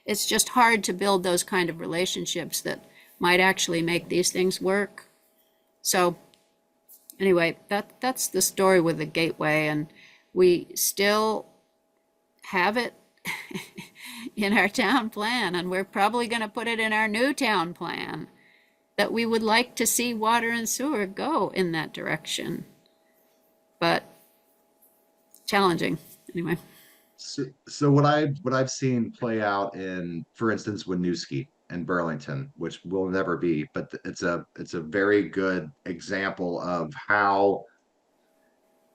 It's just hard to build those kind of relationships that might actually make these things work. So anyway, that's the story with the gateway, and we still have it in our town plan, and we're probably going to put it in our new town plan, that we would like to see water and sewer go in that direction. But challenging anyway. So what I've seen play out in, for instance, Winooski and Burlington, which will never be, but it's a very good example of how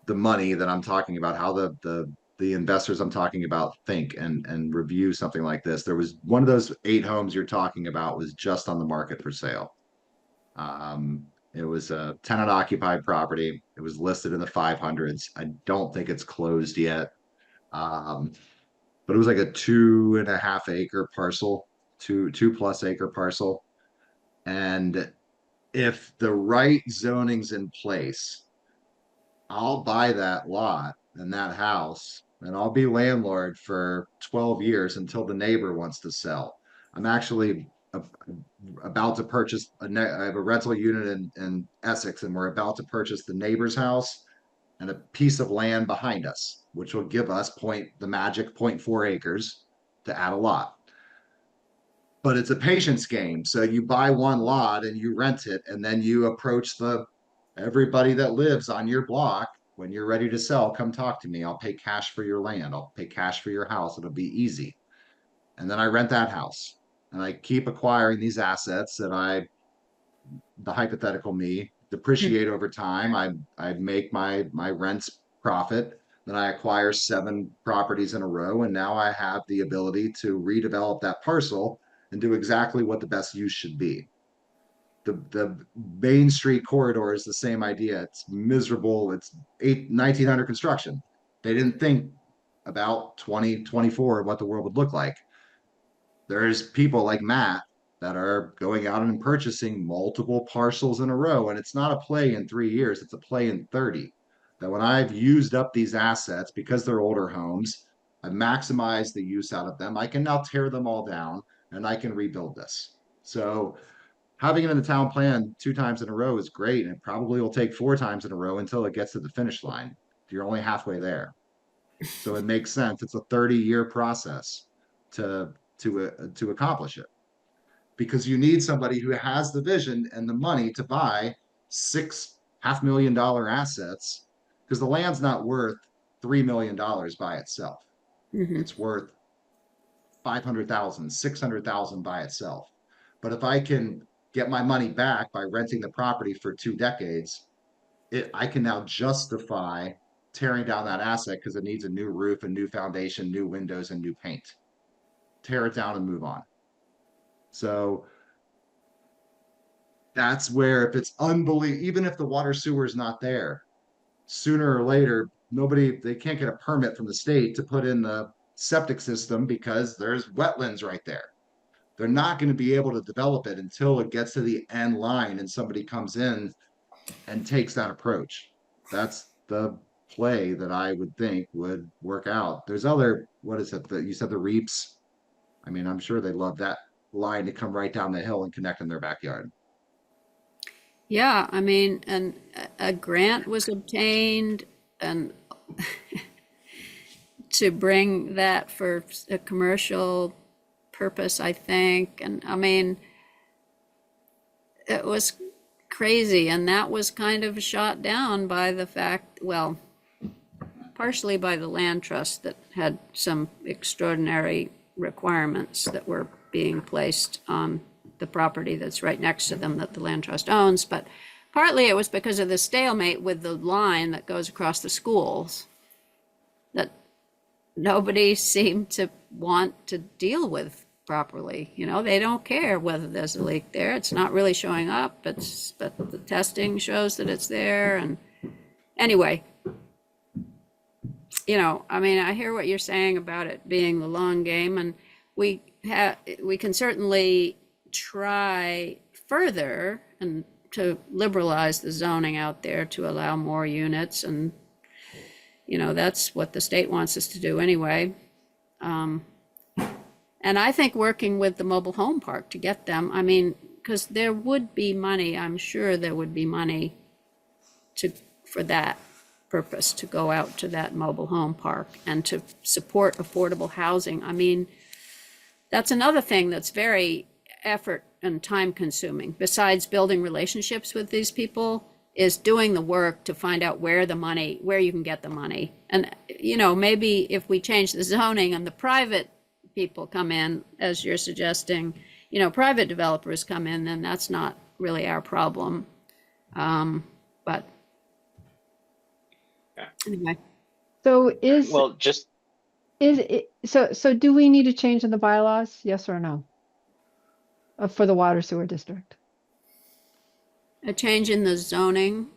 the money that I'm talking about, how the investors I'm talking about think and review something like this. There was one of those 8 homes you're talking about was just on the market for sale. It was a tenant occupied property. It was listed in the 500s. I don't think it's closed yet. But it was like a 2.5 acre parcel, two plus acre parcel. And if the right zoning's in place, I'll buy that lot and that house and I'll be landlord for 12 years until the neighbor wants to sell. I'm actually about to purchase I have a rental unit in Essex, and we're about to purchase the neighbor's house and a piece of land behind us, which will give us the magic 0.4 acres to add a lot. But it's a patience game. So you buy one lot and you rent it, and then you approach everybody that lives on your block. When you're ready to sell, come talk to me. I'll pay cash for your land. I'll pay cash for your house. It'll be easy. And then I rent that house and I keep acquiring these assets that the hypothetical me, depreciate over time. I make my rents profit. Then I acquire 7 properties in a row, and now I have the ability to redevelop that parcel and do exactly what the best use should be. The Main Street corridor is the same idea. It's miserable. It's 1900 construction. They didn't think about 2024 what the world would look like. There's people like Matt that are going out and purchasing multiple parcels in a row, and it's not a play in 3 years, it's a play in 30. That when I've used up these assets, because they're older homes, I've maximized the use out of them, I can now tear them all down and I can rebuild this. So having it in the town plan 2 times in a row is great, and it probably will take 4 times in a row until it gets to the finish line. You're only halfway there. So it makes sense. It's a 30-year process to to accomplish it, because you need somebody who has the vision and the money to buy 6 $500,000 assets, because the land's not worth $3 million by itself. Mhm. It's worth 500,000, 600,000 by itself. But if I can get my money back by renting the property for 2 decades, I can now justify tearing down that asset because it needs a new roof, a new foundation, new windows, and new paint. Tear it down and move on. So that's where, if it's unbelievable, even if the water sewer is not there, sooner or later, they can't get a permit from the state to put in the septic system because there's wetlands right there. They're not going to be able to develop it until it gets to the end line and somebody comes in and takes that approach. That's the play that I would think would work out. There's other, what is it that you said, the reaps? I mean, I'm sure they love that line to come right down the hill and connect in their backyard. Yeah, I mean, and a grant was obtained and to bring that for a commercial purpose, I think. And I mean, it was crazy, and that was kind of shot down by the fact, well, partially by the land trust that had some extraordinary requirements that were being placed on the property that's right next to them that the land trust owns, but partly it was because of the stalemate with the line that goes across the schools that nobody seemed to want to deal with properly. You know, they don't care whether there's a leak there. It's not really showing up, but the testing shows that it's there. And anyway, you know, I mean, I hear what you're saying about it being the long game, and we can certainly try further and to liberalize the zoning out there to allow more units, and you know, that's what the state wants us to do anyway. And I think working with the mobile home park to get them, I mean, because there would be money, I'm sure there would be money for that purpose, to go out to that mobile home park and to support affordable housing. I mean, that's another thing that's very effort and time consuming, besides building relationships with these people, is doing the work to find out where you can get the money. And, you know, maybe if we change the zoning and the private people come in, as you're suggesting, you know, private developers come in, then that's not really our problem. But Yeah. anyway. So Well, just so do we need a change in the bylaws? Yes or no? For the water sewer district? A change in the zoning?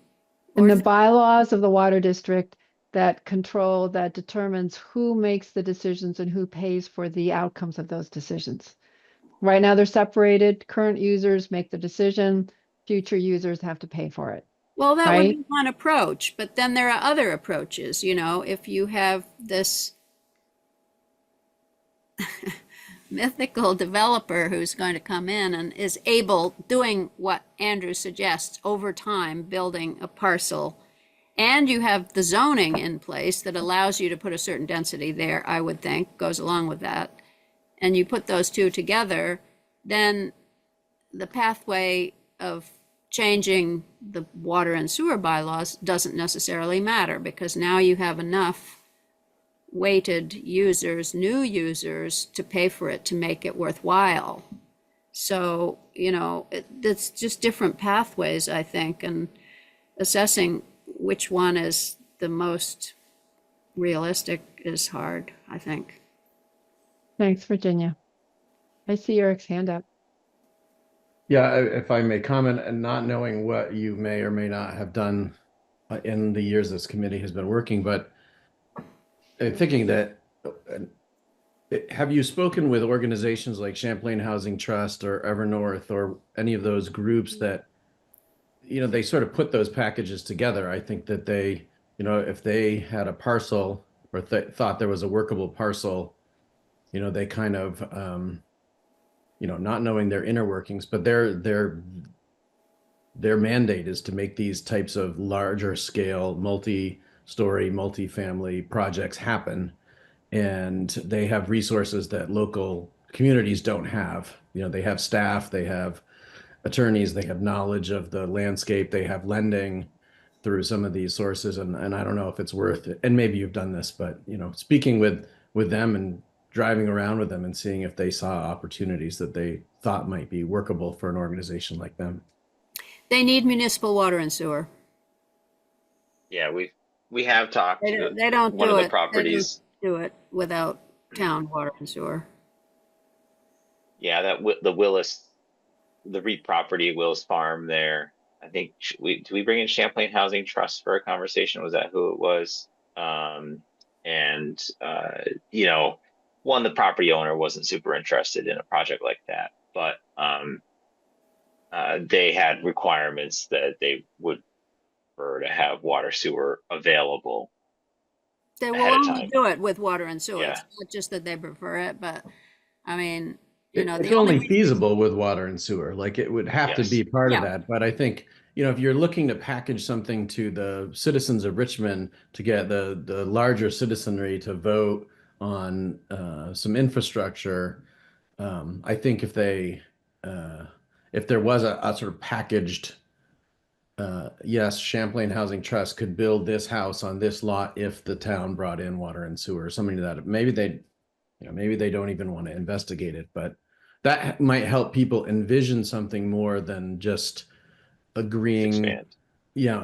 In the Or- bylaws of the water district that determines who makes the decisions and who pays for the outcomes of those decisions. Right now, they're separated. Current users make the decision. future users have to pay for it. Well, that would Right? be one approach, but then there are other approaches, you know, if you have this mythical developer who's going to come in and is able, doing what Andrew suggests, over time, building a parcel, and you have the zoning in place that allows you to put a certain density there, I would think, goes along with that, and you put those two together, then the pathway of changing the water and sewer bylaws doesn't necessarily matter, because now you have enough weighted users, new users, to pay for it to make it worthwhile. So, you know, it's just different pathways, I think, and assessing which one is the most realistic is hard, I think. Thanks, Virginia. I see Eric's hand up. Yeah, if I may comment, and not knowing what you may or may not have done in the years this committee has been working, but thinking that, have you spoken with organizations like Champlain Housing Trust or Evernorth or any of those groups that, you know, they sort of put those packages together? I think that they, you know, if they had a parcel or thought there was a workable parcel, you know, they kind of, you know, not knowing their inner workings, but their mandate is to make these types of larger scale, multi-story, multi-family projects happen. And they have resources that local communities don't have. You know, they have staff, they have attorneys, they have knowledge of the landscape, they have lending through some of these sources. And I don't know if it's worth it. And maybe you've done this, but, you know, speaking with them and driving around with them and seeing if they saw opportunities that they thought might be workable for an organization like them. They need municipal water and sewer. Yeah, we have talked They to don't, they don't one do of the it. properties. They don't do it without town water and sewer. Yeah, the Willis, the REIT property, Willis Farm there. I think do we bring in Champlain Housing Trust for a conversation? Was that who it was? You know, the property owner wasn't super interested in a project like that, but they had requirements that they would prefer to have water sewer available They will ahead of only time. do it with water and sewer. Yeah. It's not just that they prefer it, but I mean, you know, It's the only only reason- feasible with water and sewer. Like it would have to Yes. be part of Yeah. that. But I think, you know, if you're looking to package something to the citizens of Richmond to get the larger citizenry to vote on some infrastructure, I think if there was a sort of packaged, yes, Champlain Housing Trust could build this house on this lot if the town brought in water and sewer, or something to that. Maybe they don't even want to investigate it, but that might help people envision something more than just agreeing Expand.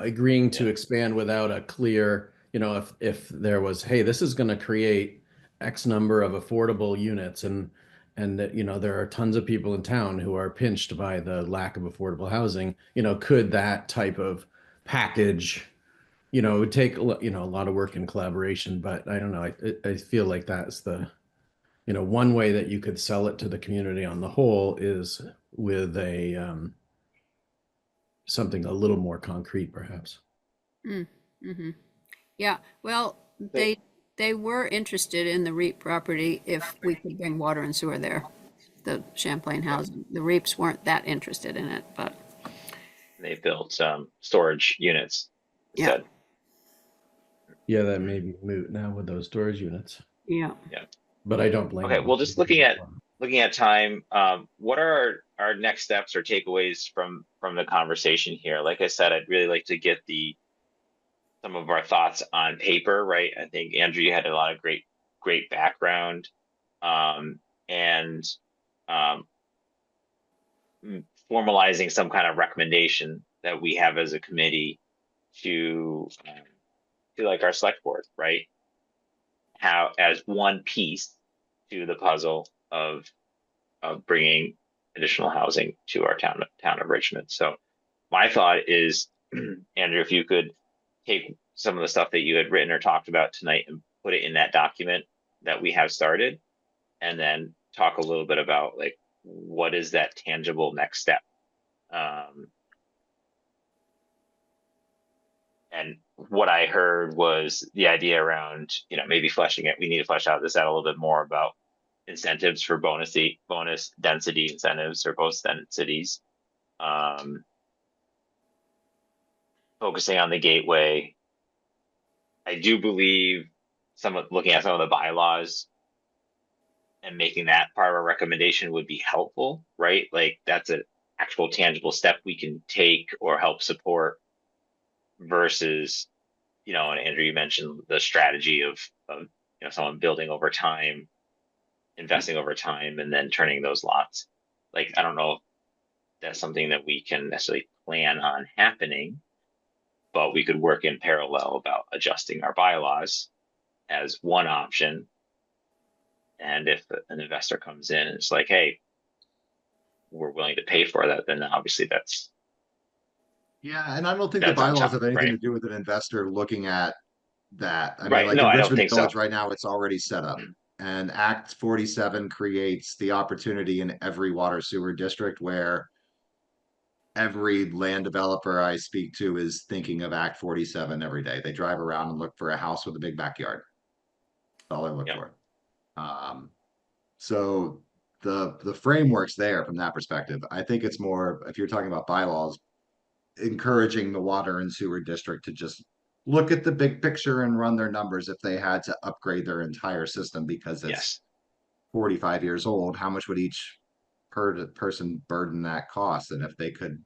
agreeing to Yeah. expand without a clear, you know, if there was, hey, this is going to create X number of affordable units, and that, you know, there are tons of people in town who are pinched by the lack of affordable housing, you know, could that type of package, you know, it would take, you know, a lot of work and collaboration, but I don't know, I feel like that's the, you know, one way that you could sell it to the community on the whole is with a something a little more concrete, perhaps. Mm-hmm. Yeah, well, they were interested in the REIT property if we could bring water and sewer there. The Champlain housing, the REITs weren't that interested in it, but They built storage units yeah, instead. Yeah, that may be moot now with those storage units, yeah. but I don't blame Okay, them. well, just looking at time, what are our next steps or takeaways from the conversation here? Like I said, I'd really like to get some of our thoughts on paper, right? I think Andrew, you had a lot of great background, and formalizing some kind of recommendation that we have as a committee to like our select board, right? How as one piece to the puzzle of bringing additional housing to our town of Richmond. So my thought is, Andrew, if you could take some of the stuff that you had written or talked about tonight and put it in that document that we have started, and then talk a little bit about like what is that tangible next step. And what I heard was the idea around, maybe fleshing it. We need to flesh out this out a little bit more about incentives for bonus density incentives for both densities. Focusing on the gateway. I do believe looking at some of the bylaws and making that part of a recommendation would be helpful, right? Like that's an actual tangible step we can take or help support versus, and Andrew, you mentioned the strategy of someone building over time, investing over time, and then turning those lots. Like, I don't know if that's something that we can necessarily plan on happening, but we could work in parallel about adjusting our bylaws as one option. And if an investor comes in and it's like, hey, we're willing to pay for that, then obviously that's. Yeah, and I don't think the That's on bylaws top, have anything right? to do with an investor looking at that. I mean, Right. like No, in I don't Richmond think so. Village right now, it's already set up. And Act 47 creates the opportunity in every water sewer district where every land developer I speak to is thinking of Act 47 every day. They drive around and look for a house with a big backyard. That's all they look Yep. for. So the framework's there from that perspective. I think it's more, if you're talking about bylaws, encouraging the water and sewer district to just look at the big picture and run their numbers if they had to upgrade their entire system because it's Yes. 45 years old. How much would each person burden that cost? And if they could,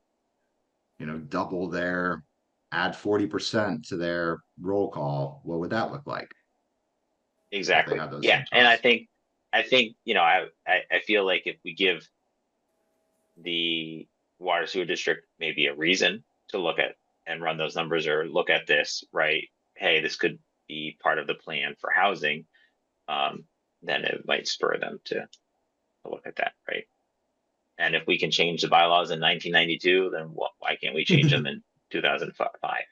double add 40% to their roll call, what would that look like if they Exactly. had those Yeah. same And I costs? think, I feel like if we give the water sewer district maybe a reason to look at and run those numbers or look at this, right? Hey, this could be part of the plan for housing. Then it might spur them to look at that, right? And if we can change the bylaws in 1992, then why can't we change them in 2005,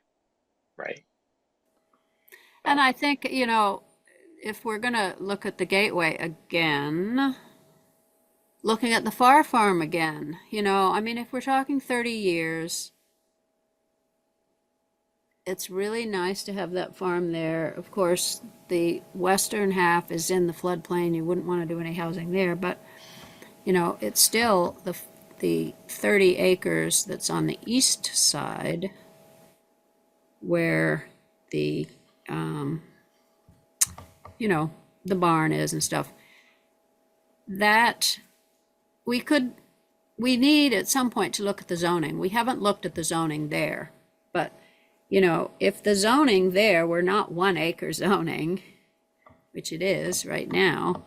right? And I think, if we're going to look at the gateway again, looking at the Far Farm again, if we're talking 30 years, it's really nice to have that farm there. Of course, the western half is in the floodplain. You wouldn't want to do any housing there, but it's still the 30 acres that's on the east side where the the barn is and stuff. That we need at some point to look at the zoning. We haven't looked at the zoning there, but if the zoning there were not 1 acre zoning, which it is right now,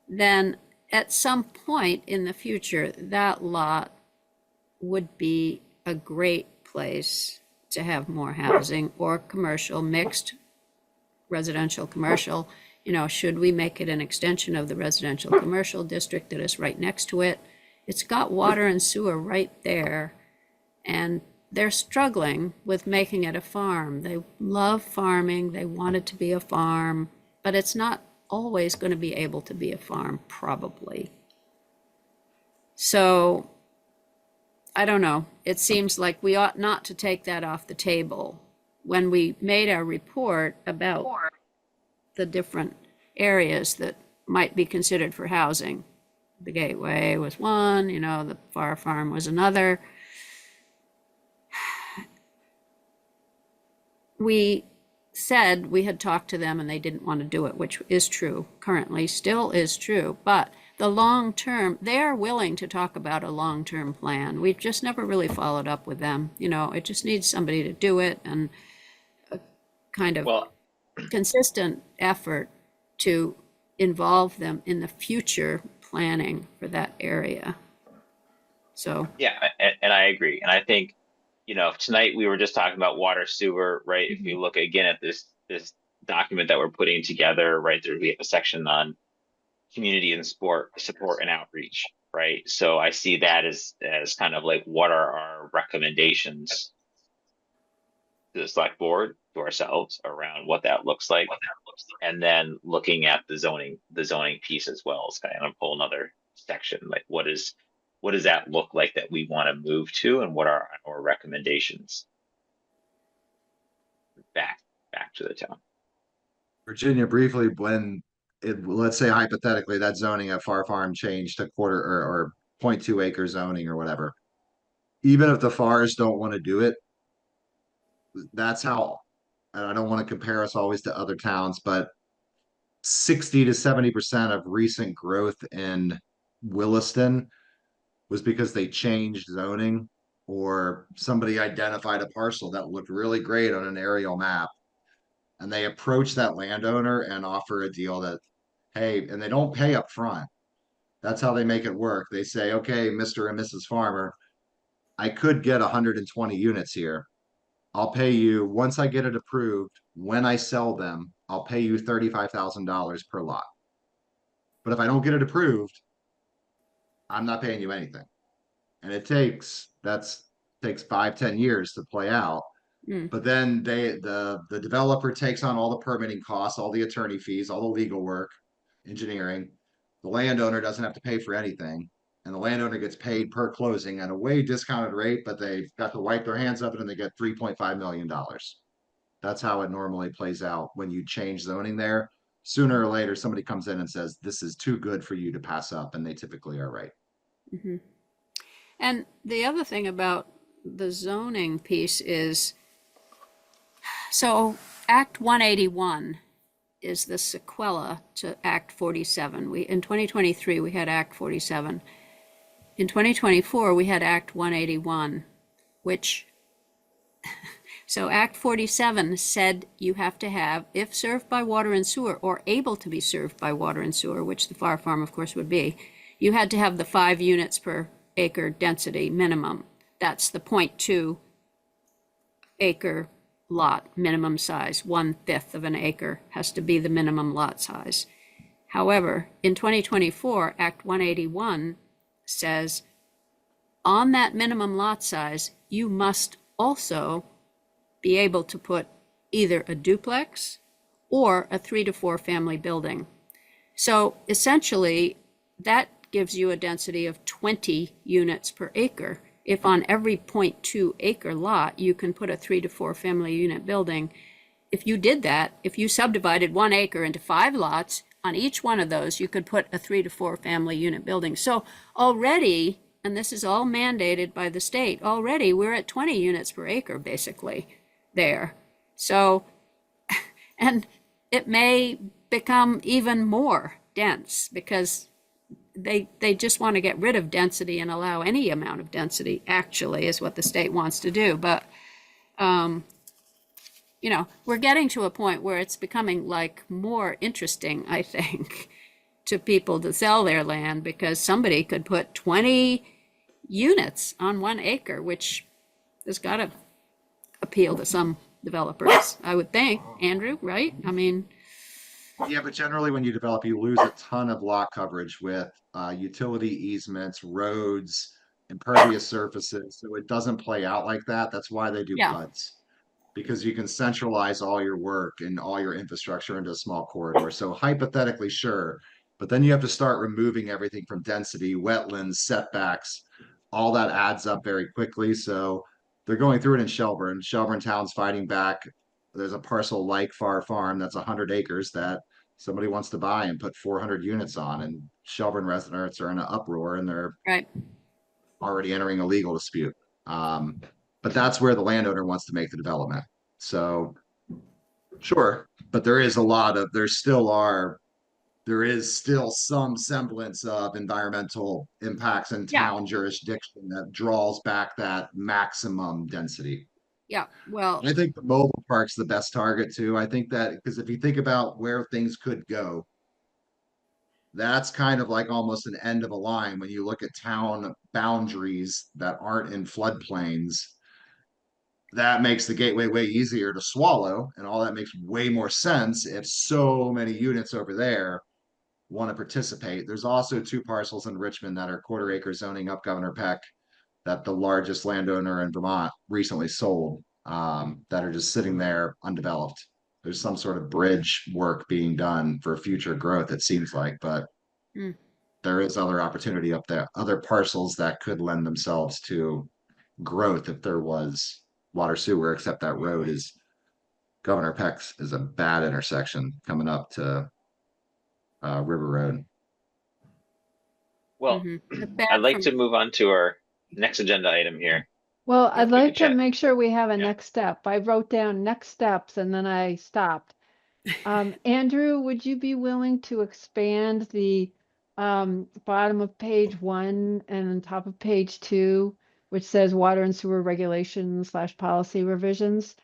then at some point in the future, that lot would be a great place to have more housing or commercial, mixed residential, commercial. Should we make it an extension of the residential commercial district that is right next to it? It's got water and sewer right there, and they're struggling with making it a farm. They love farming. They want it to be a farm, but it's not always going to be able to be a farm, probably. So I don't know. It seems like we ought not to take that off the table. When we made our report about the different areas that might be considered for housing, the gateway was one, the Far Farm was another. We said we had talked to them and they didn't want to do it, which is true, currently still is true. But the long term, they are willing to talk about a long-term plan. We've just never really followed up with them. It just needs somebody to do it, and a kind of consistent effort to involve them in the future planning for that area. So yeah, and I agree. And I think, tonight we were just talking about water sewer, right? If you look again at this document that we're putting together, right, there we have a section on community and support and outreach, right? So I see that as kind of like, what are our recommendations to the select board, to ourselves, around what that looks like, and then looking at the zoning piece as well. It's kind of a whole another section, like what does that look like that we want to move to, and what are our recommendations? back to the town. Virginia, briefly, when let's say hypothetically that zoning at Far Farm changed to quarter or 0.2 acre zoning or whatever, even if the FARs don't want to do it, that's how, and I don't want to compare us always to other towns, but 60 to 70% of recent growth in Williston was because they changed zoning or somebody identified a parcel that looked really great on an aerial map and they approach that landowner and offer a deal that, hey, and they don't pay up front. That's how they make it work. They say, okay, Mr. and Mrs. Farmer, I could get 120 units here. I'll pay you once I get it approved. When I sell them, I'll pay you $35,000 per lot. But if I don't get it approved, I'm not paying you anything. And it takes 5-10 years to play out. Mm. But then the developer takes on all the permitting costs, all the attorney fees, all the legal work, engineering. The landowner doesn't have to pay for anything. And the landowner gets paid per closing at a way discounted rate, but they've got to wipe their hands of it and they get $3.5 million. That's how it normally plays out when you change zoning there. Sooner or later, somebody comes in and says, this is too good for you to pass up. And they typically are right. Mm-hmm. And the other thing about the zoning piece is, so Act 181 is the sequela to Act 47. In 2023, we had Act 47. In 2024, we had Act 181, which, so Act 47 said you have to have, if served by water and sewer or able to be served by water and sewer, which the Far Farm, of course, would be, you had to have the 5 units per acre density minimum. That's the 0.2 acre lot minimum size. 1/5 of an acre has to be the minimum lot size. However, in 2024, Act 181 says on that minimum lot size, you must also be able to put either a duplex or a 3 to 4 family building. So essentially, that gives you a density of 20 units per acre. If on every 0.2 acre lot, you can put a 3 to 4 family unit building. If you did that, if you subdivided 1 acre into 5 lots, on each one of those, you could put a 3 to 4 family unit building. So already, and this is all mandated by the state, already we're at 20 units per acre basically there. So, and it may become even more dense because they just want to get rid of density and allow any amount of density, actually, is what the state wants to do. But, you know, we're getting to a point where it's becoming like more interesting, I think, to people to sell their land because somebody could put 20 units on 1 acre, which has got to appeal to some developers, I would think. Andrew, right? I mean, yeah, but generally when you develop, you lose a ton of lot coverage with utility easements, roads, impervious surfaces. So it doesn't play out like that. That's why they do Yeah. PUDs. Because you can centralize all your work and all your infrastructure into a small corridor. So hypothetically, sure, but then you have to start removing everything from density, wetlands, setbacks. All that adds up very quickly. So they're going through it in Shelburne. Shelburne Town's fighting back. There's a parcel like Far Farm that's 100 acres that somebody wants to buy and put 400 units on, and Shelburne residents are in an uproar and they're right. already entering a legal dispute. But that's where the landowner wants to make the development. So sure, but there is still some semblance of environmental impacts and Yeah. town jurisdiction that draws back that maximum density. Yeah. Well, I think the mobile park's the best target too. I think that because if you think about where things could go, that's kind of like almost an end of a line when you look at town boundaries that aren't in floodplains. That makes the gateway way easier to swallow, and all that makes way more sense if so many units over there want to participate. There's also 2 parcels in Richmond that are quarter acre zoning up Governor Peck that the largest landowner in Vermont recently sold, that are just sitting there undeveloped. There's some sort of bridge work being done for future growth, it seems like, but there is other opportunity up there, other parcels that could lend themselves to growth if there was water sewer, except that road is Governor Peck's is a bad intersection coming up to River Road. Well, Mhm. I'd Bad like from- to move on to our next agenda item here. Well, If I'd we like could to chat. make sure we have a Yeah. next step. I wrote down next steps and then I stopped. Andrew, would you be willing to expand the bottom of page 1 and on top of page 2, which says water and sewer regulations / policy revisions,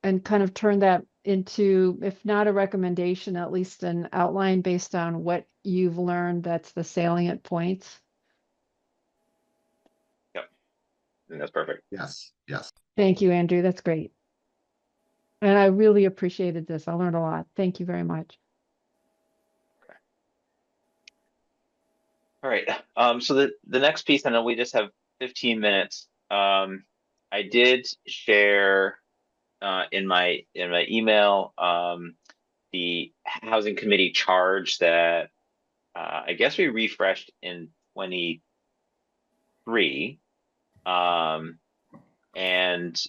and kind of turn that into, if not a recommendation, at least an outline based on what you've learned that's the salient points? I think that's perfect. Yes, yes. Thank you, Andrew. That's great. And I really appreciated this. I learned a lot. Thank you very much. All right. So the next piece, I know we just have 15 minutes. I did share in my email the housing committee charge that I guess we refreshed in 23. And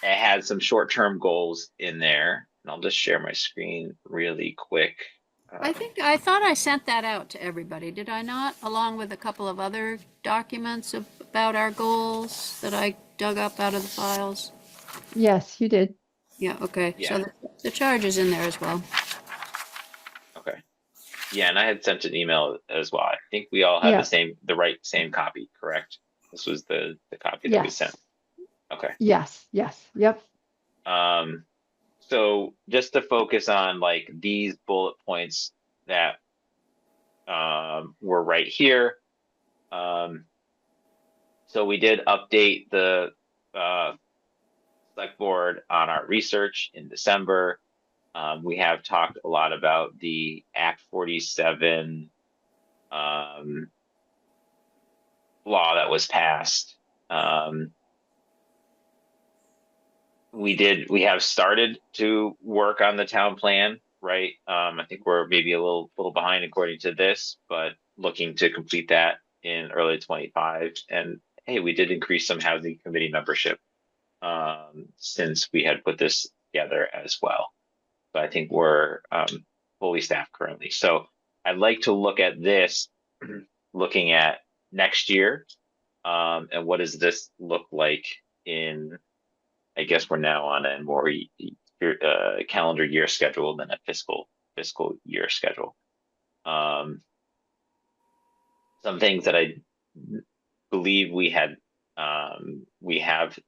it had some short-term goals in there. And I'll just share my screen really quick. I thought I sent that out to everybody, did I not? Along with a couple of other documents about our goals that I dug up out of the files. Yes, you did. Yeah, okay. Yeah. So the charge is in there as well. Okay. Yeah, and I had sent an email as well. I think we all had Yeah. the same copy, correct? This was the copy that we Yes. sent. Okay. Yes, yes, yep. So just to focus on like these bullet points that were right here. So we did update the select board on our research in December. We have talked a lot about the Act 47 law that was passed. We have started to work on the town plan, right? I think we're maybe a little behind according to this, but looking to complete that in early 25. And hey, we did increase some housing committee membership since we had put this together as well. But I think we're fully staffed currently. So I'd like to look at this, looking at next year, and what does this look like in, I guess we're now on a more calendar year schedule than a fiscal year schedule. Some things that I believe we have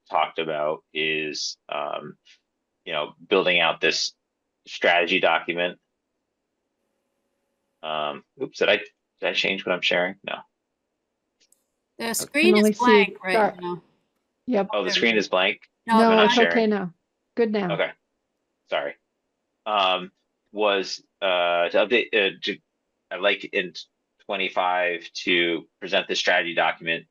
talked about is building out this strategy document. Oops, did I change what I'm sharing? No. The screen only is see blank right dark. now. Yep. Oh, the screen is blank. No, No, not it's sharing. okay now. Good now. Okay, sorry. Was to update. I'd like in 25 to present the strategy document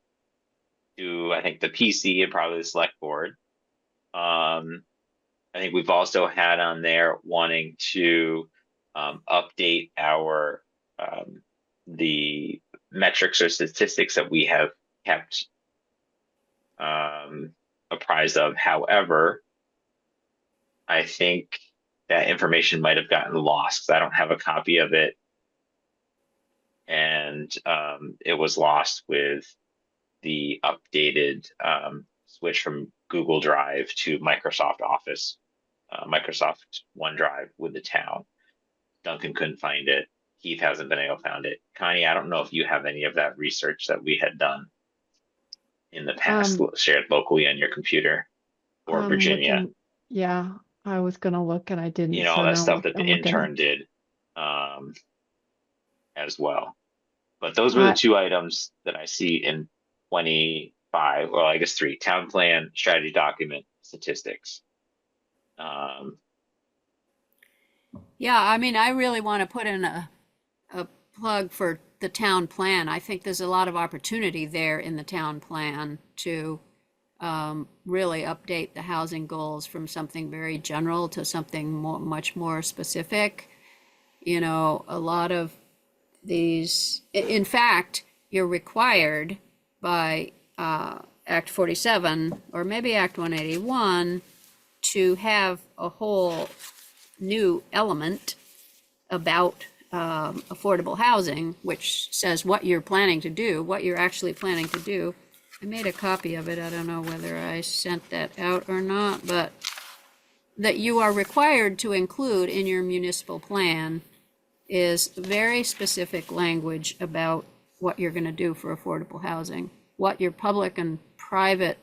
to, I think, the PC and probably the select board. I think we've also had on there wanting to update our the metrics or statistics that we have kept apprised of. However, I think that information might have gotten lost because I don't have a copy of it, and it was lost with the updated switch from Google Drive to Microsoft Office, Microsoft OneDrive with the town. Duncan couldn't find it. Keith hasn't been able to find it. Connie, I don't know if you have any of that research that we had done in the past shared locally on your computer, or I'm Virginia. looking- yeah, I was gonna look and I didn't. All so that now stuff that the I'm looking. intern did as well. But those were the two items that I see in 25, well, I guess 3: town plan, strategy document, statistics. Yeah, I mean, I really want to put in a plug for the town plan. I think there's a lot of opportunity there in the town plan to really update the housing goals from something very general to something much more specific. A lot of these, in fact, you're required by Act 47 or maybe Act 181 to have a whole new element about affordable housing, which says what you're planning to do, what you're actually planning to do. I made a copy of it. I don't know whether I sent that out or not, but that you are required to include in your municipal plan is very specific language about what you're going to do for affordable housing, what your public and private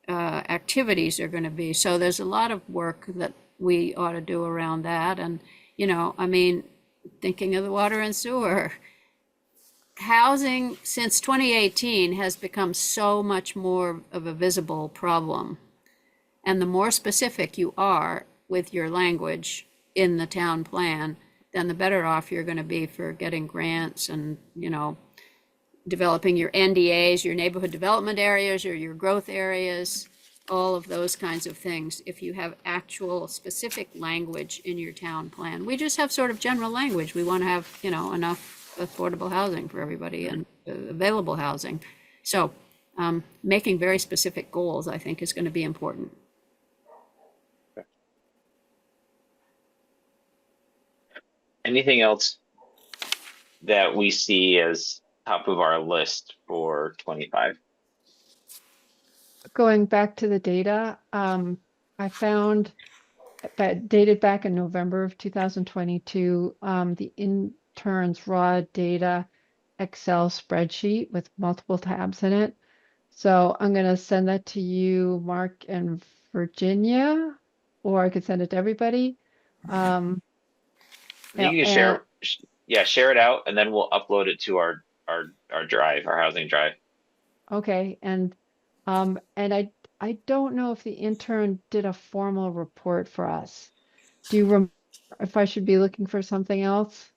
activities are going to be. So there's a lot of work that we ought to do around that. And, you know, I mean, thinking of the water and sewer, housing since 2018 has become so much more of a visible problem. And the more specific you are with your language in the town plan, then the better off you're going to be for getting grants and, you know, developing your NDAs, your neighborhood development areas, or your growth areas, all of those kinds of things. If you have actual specific language in your town plan, we just have sort of general language. We want to have, you know, enough affordable housing for everybody and available housing. So making very specific goals, I think, is going to be important. Anything else that we see as top of our list for 25? Going back to the data, I found that dated back in November of 2022, the intern's raw data Excel spreadsheet with multiple tabs in it. So I'm going to send that to you, Mark and Virginia, or I could send it to everybody. You can share, yeah, share it out, and then we'll upload it to our drive, our housing drive. Okay, and I don't know if the intern did a formal report for us. Do you remember if I should be looking for something else?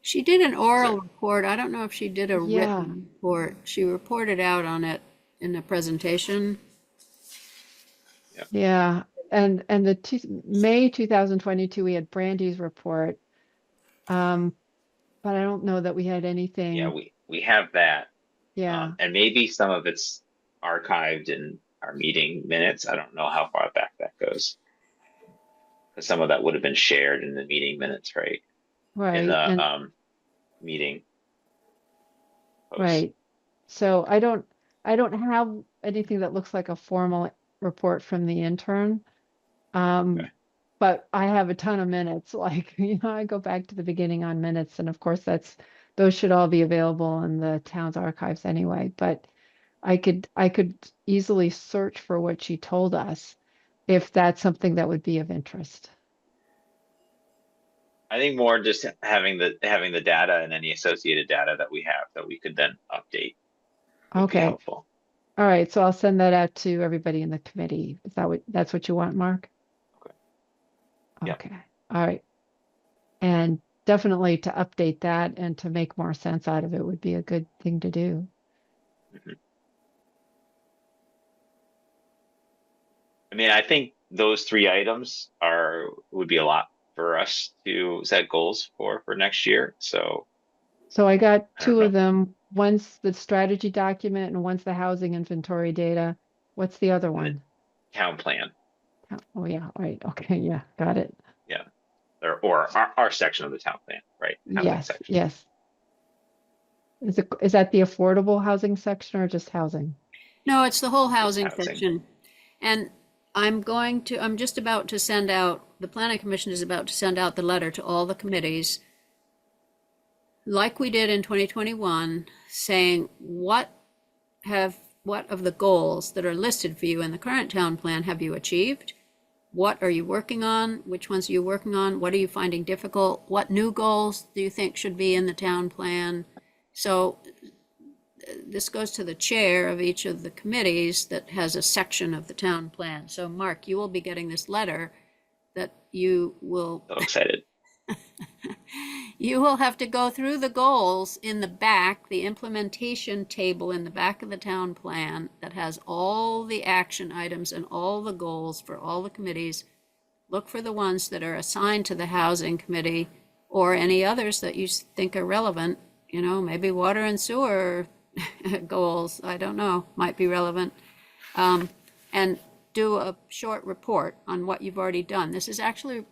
She did an oral report. I don't know if she did a Yeah. written report. She reported out on it in a presentation. Yeah, and May 2022 we had Brandy's report, but I don't know that we had anything. Yeah, we have that. Yeah. And maybe some of it's archived in our meeting minutes. I don't know how far back that goes. Because some of that would have been shared in the meeting minutes, right? Right. In the And meeting post. right. So I don't have anything that looks like a formal report from the intern. Okay. But I have a ton of minutes. Like, you know, I go back to the beginning on minutes, and of course those should all be available in the town's archives anyway. But I could easily search for what she told us if that's something that would be of interest. I think more just having the data and any associated data that we have that we could then update would be Okay. helpful. All right. So I'll send that out to everybody in the committee. Is that's what you want, Mark? Okay. Yeah. Okay. All right. And definitely to update that and to make more sense out of it would be a good thing to do. Mhm. I mean, I think those 3 items would be a lot for us to set goals for next year. So So I got I don't 2 of know. them. One's the strategy document and one's the housing inventory data. What's the other And the one? town plan, Oh yeah, right. Okay, yeah, got it. yeah, or our section of the town plan, right? Housing Yes, section. yes. Is that the affordable housing section or just housing? No, it's the whole housing housing. section. And I'm just about to send out, the Planning Commission is about to send out the letter to all the committees, like we did in 2021, saying what of the goals that are listed for you in the current town plan have you achieved? What are you working on? Which ones are you working on? What are you finding difficult? What new goals do you think should be in the town plan? So this goes to the chair of each of the committees that has a section of the town plan. So Mark, you will be getting this letter that you will So excited. you will have to go through the goals in the back, the implementation table in the back of the town plan that has all the action items and all the goals for all the committees. Look for the ones that are assigned to the housing committee or any others that you think are relevant. You know, maybe water and sewer goals, I don't know, might be relevant. And do a short report on what you've already done. This is actually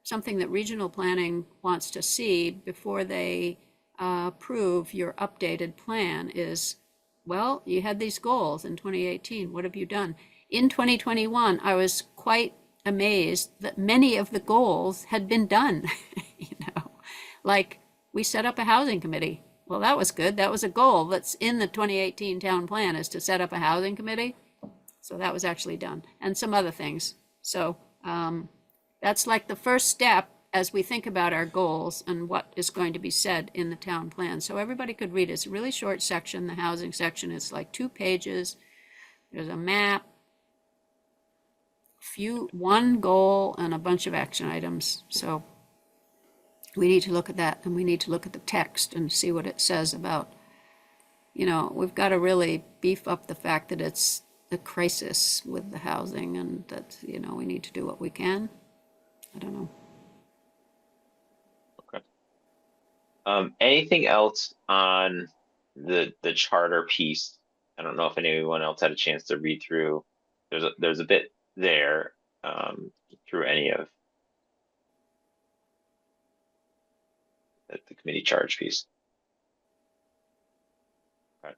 something that regional planning wants to see before they approve your updated plan is, well, you had these goals in 2018. What have you done? In 2021, I was quite amazed that many of the goals had been done. You know, like we set up a housing committee. Well, that was good. That was a goal that's in the 2018 town plan, is to set up a housing committee. So that was actually done, and some other things. So that's like the first step as we think about our goals and what is going to be said in the town plan. So everybody could read it. It's a really short section. The housing section is like 2 pages. There's a map, one goal, and a bunch of action items. So we need to look at that, and we need to look at the text and see what it says about, you know, we've got to really beef up the fact that it's a crisis with the housing, and that, you know, we need to do what we can. I don't know. Anything else on the charter piece? I don't know if anyone else had a chance to read through. There's a bit there through any of the committee charge piece. Okay.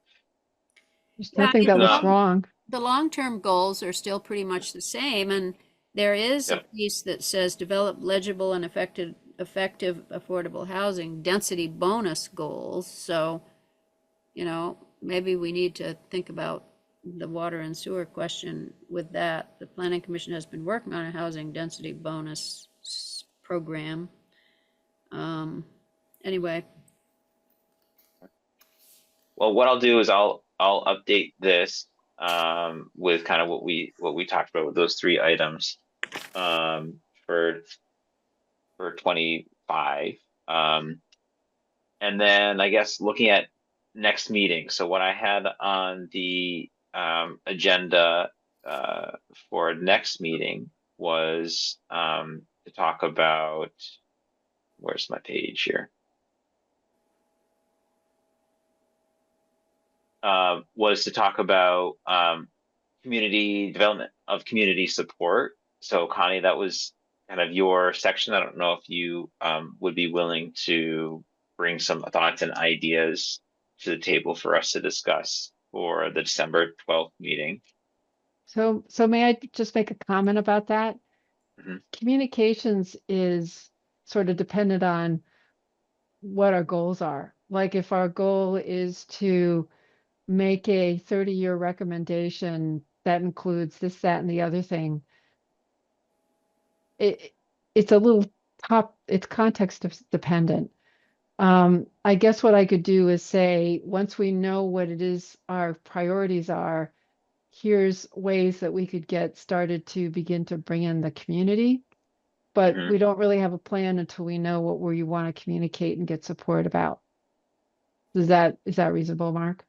There's Yeah, nothing that was Um, wrong. The long-term goals are still pretty much the same, and there is a Yep. piece that says develop legible and effective affordable housing density bonus goals. So, you know, maybe we need to think about the water and sewer question with that. The Planning Commission has been working on a housing density bonus program. Anyway, Well, what I'll do is I'll update this with kind of what we talked about with those 3 items for 25. And then I guess looking at next meeting. So what I had on the agenda for next meeting was to talk about, where's my page here? Was to talk about community development of community support. So Connie, that was kind of your section. I don't know if you would be willing to bring some thoughts and ideas to the table for us to discuss for the December 12th meeting. So may I just make a comment about that? Mhm. Communications is sort of dependent on what our goals are. Like if our goal is to make a 30-year recommendation that includes this, that, and the other thing, it's a little it's context dependent. I guess what I could do is say, once we know what it is our priorities are, here's ways that we could get started to begin to bring in the community. But Mhm. we don't really have a plan until we know what we want to communicate and get support about. Is that reasonable, Mark?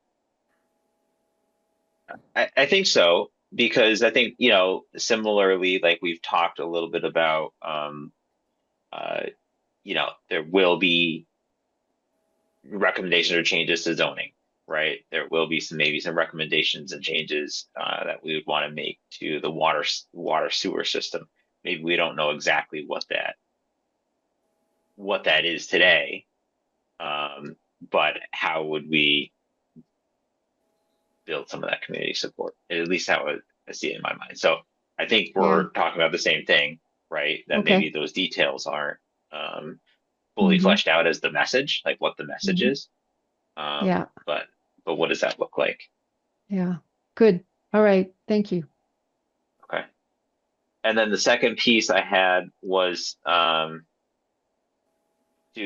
I think so, because I think, you know, similarly, like we've talked a little bit about, you know, there will be recommendations or changes to zoning, right? There will be maybe some recommendations and changes that we would want to make to the water sewer system. Maybe we don't know exactly what that is today, but how would we build some of that community support? At least how I see it in my mind. So I think we're talking about the same thing, right? That Okay. maybe those details aren't fully fleshed out as the message, like what the message is. Yeah. But what does that look like? Yeah. Good. All right. Thank you. Okay. And then the second piece I had was to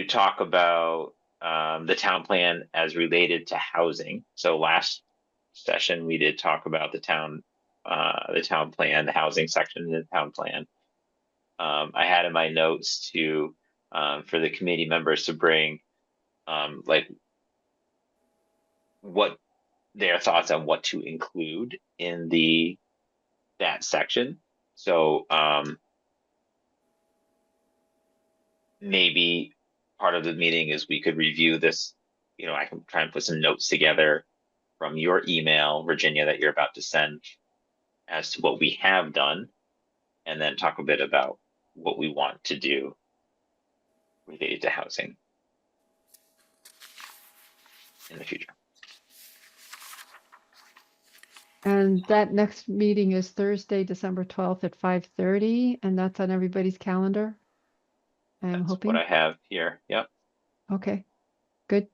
talk about the town plan as related to housing. So last session we did talk about the town plan, the housing section in the town plan. I had in my notes to for the committee members to bring like what their thoughts on what to include in that section. So maybe part of the meeting is we could review this. You know, I can try and put some notes together from your email, Virginia, that you're about to send as to what we have done, and then talk a bit about what we want to do related to housing in the future. And that next meeting is Thursday, December 12th at 5:30, and that's on everybody's calendar. I'm That's hoping. what I have here. Yep. Okay, good.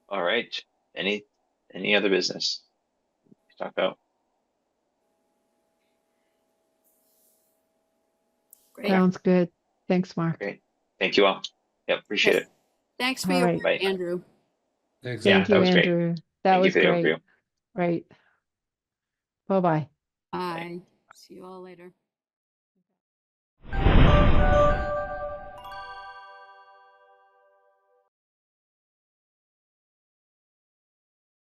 All right. Any other business to talk about? Great. Sounds good. Thanks, Mark. Great. Thank you all. Yep. Appreciate Yes. it. Thanks for All your right. work, Bye. Andrew. Thanks. Yeah, Thank that you, was great. Andrew. That Thank you was for the great. overview. Right. Bye-bye. Bye. See you all later.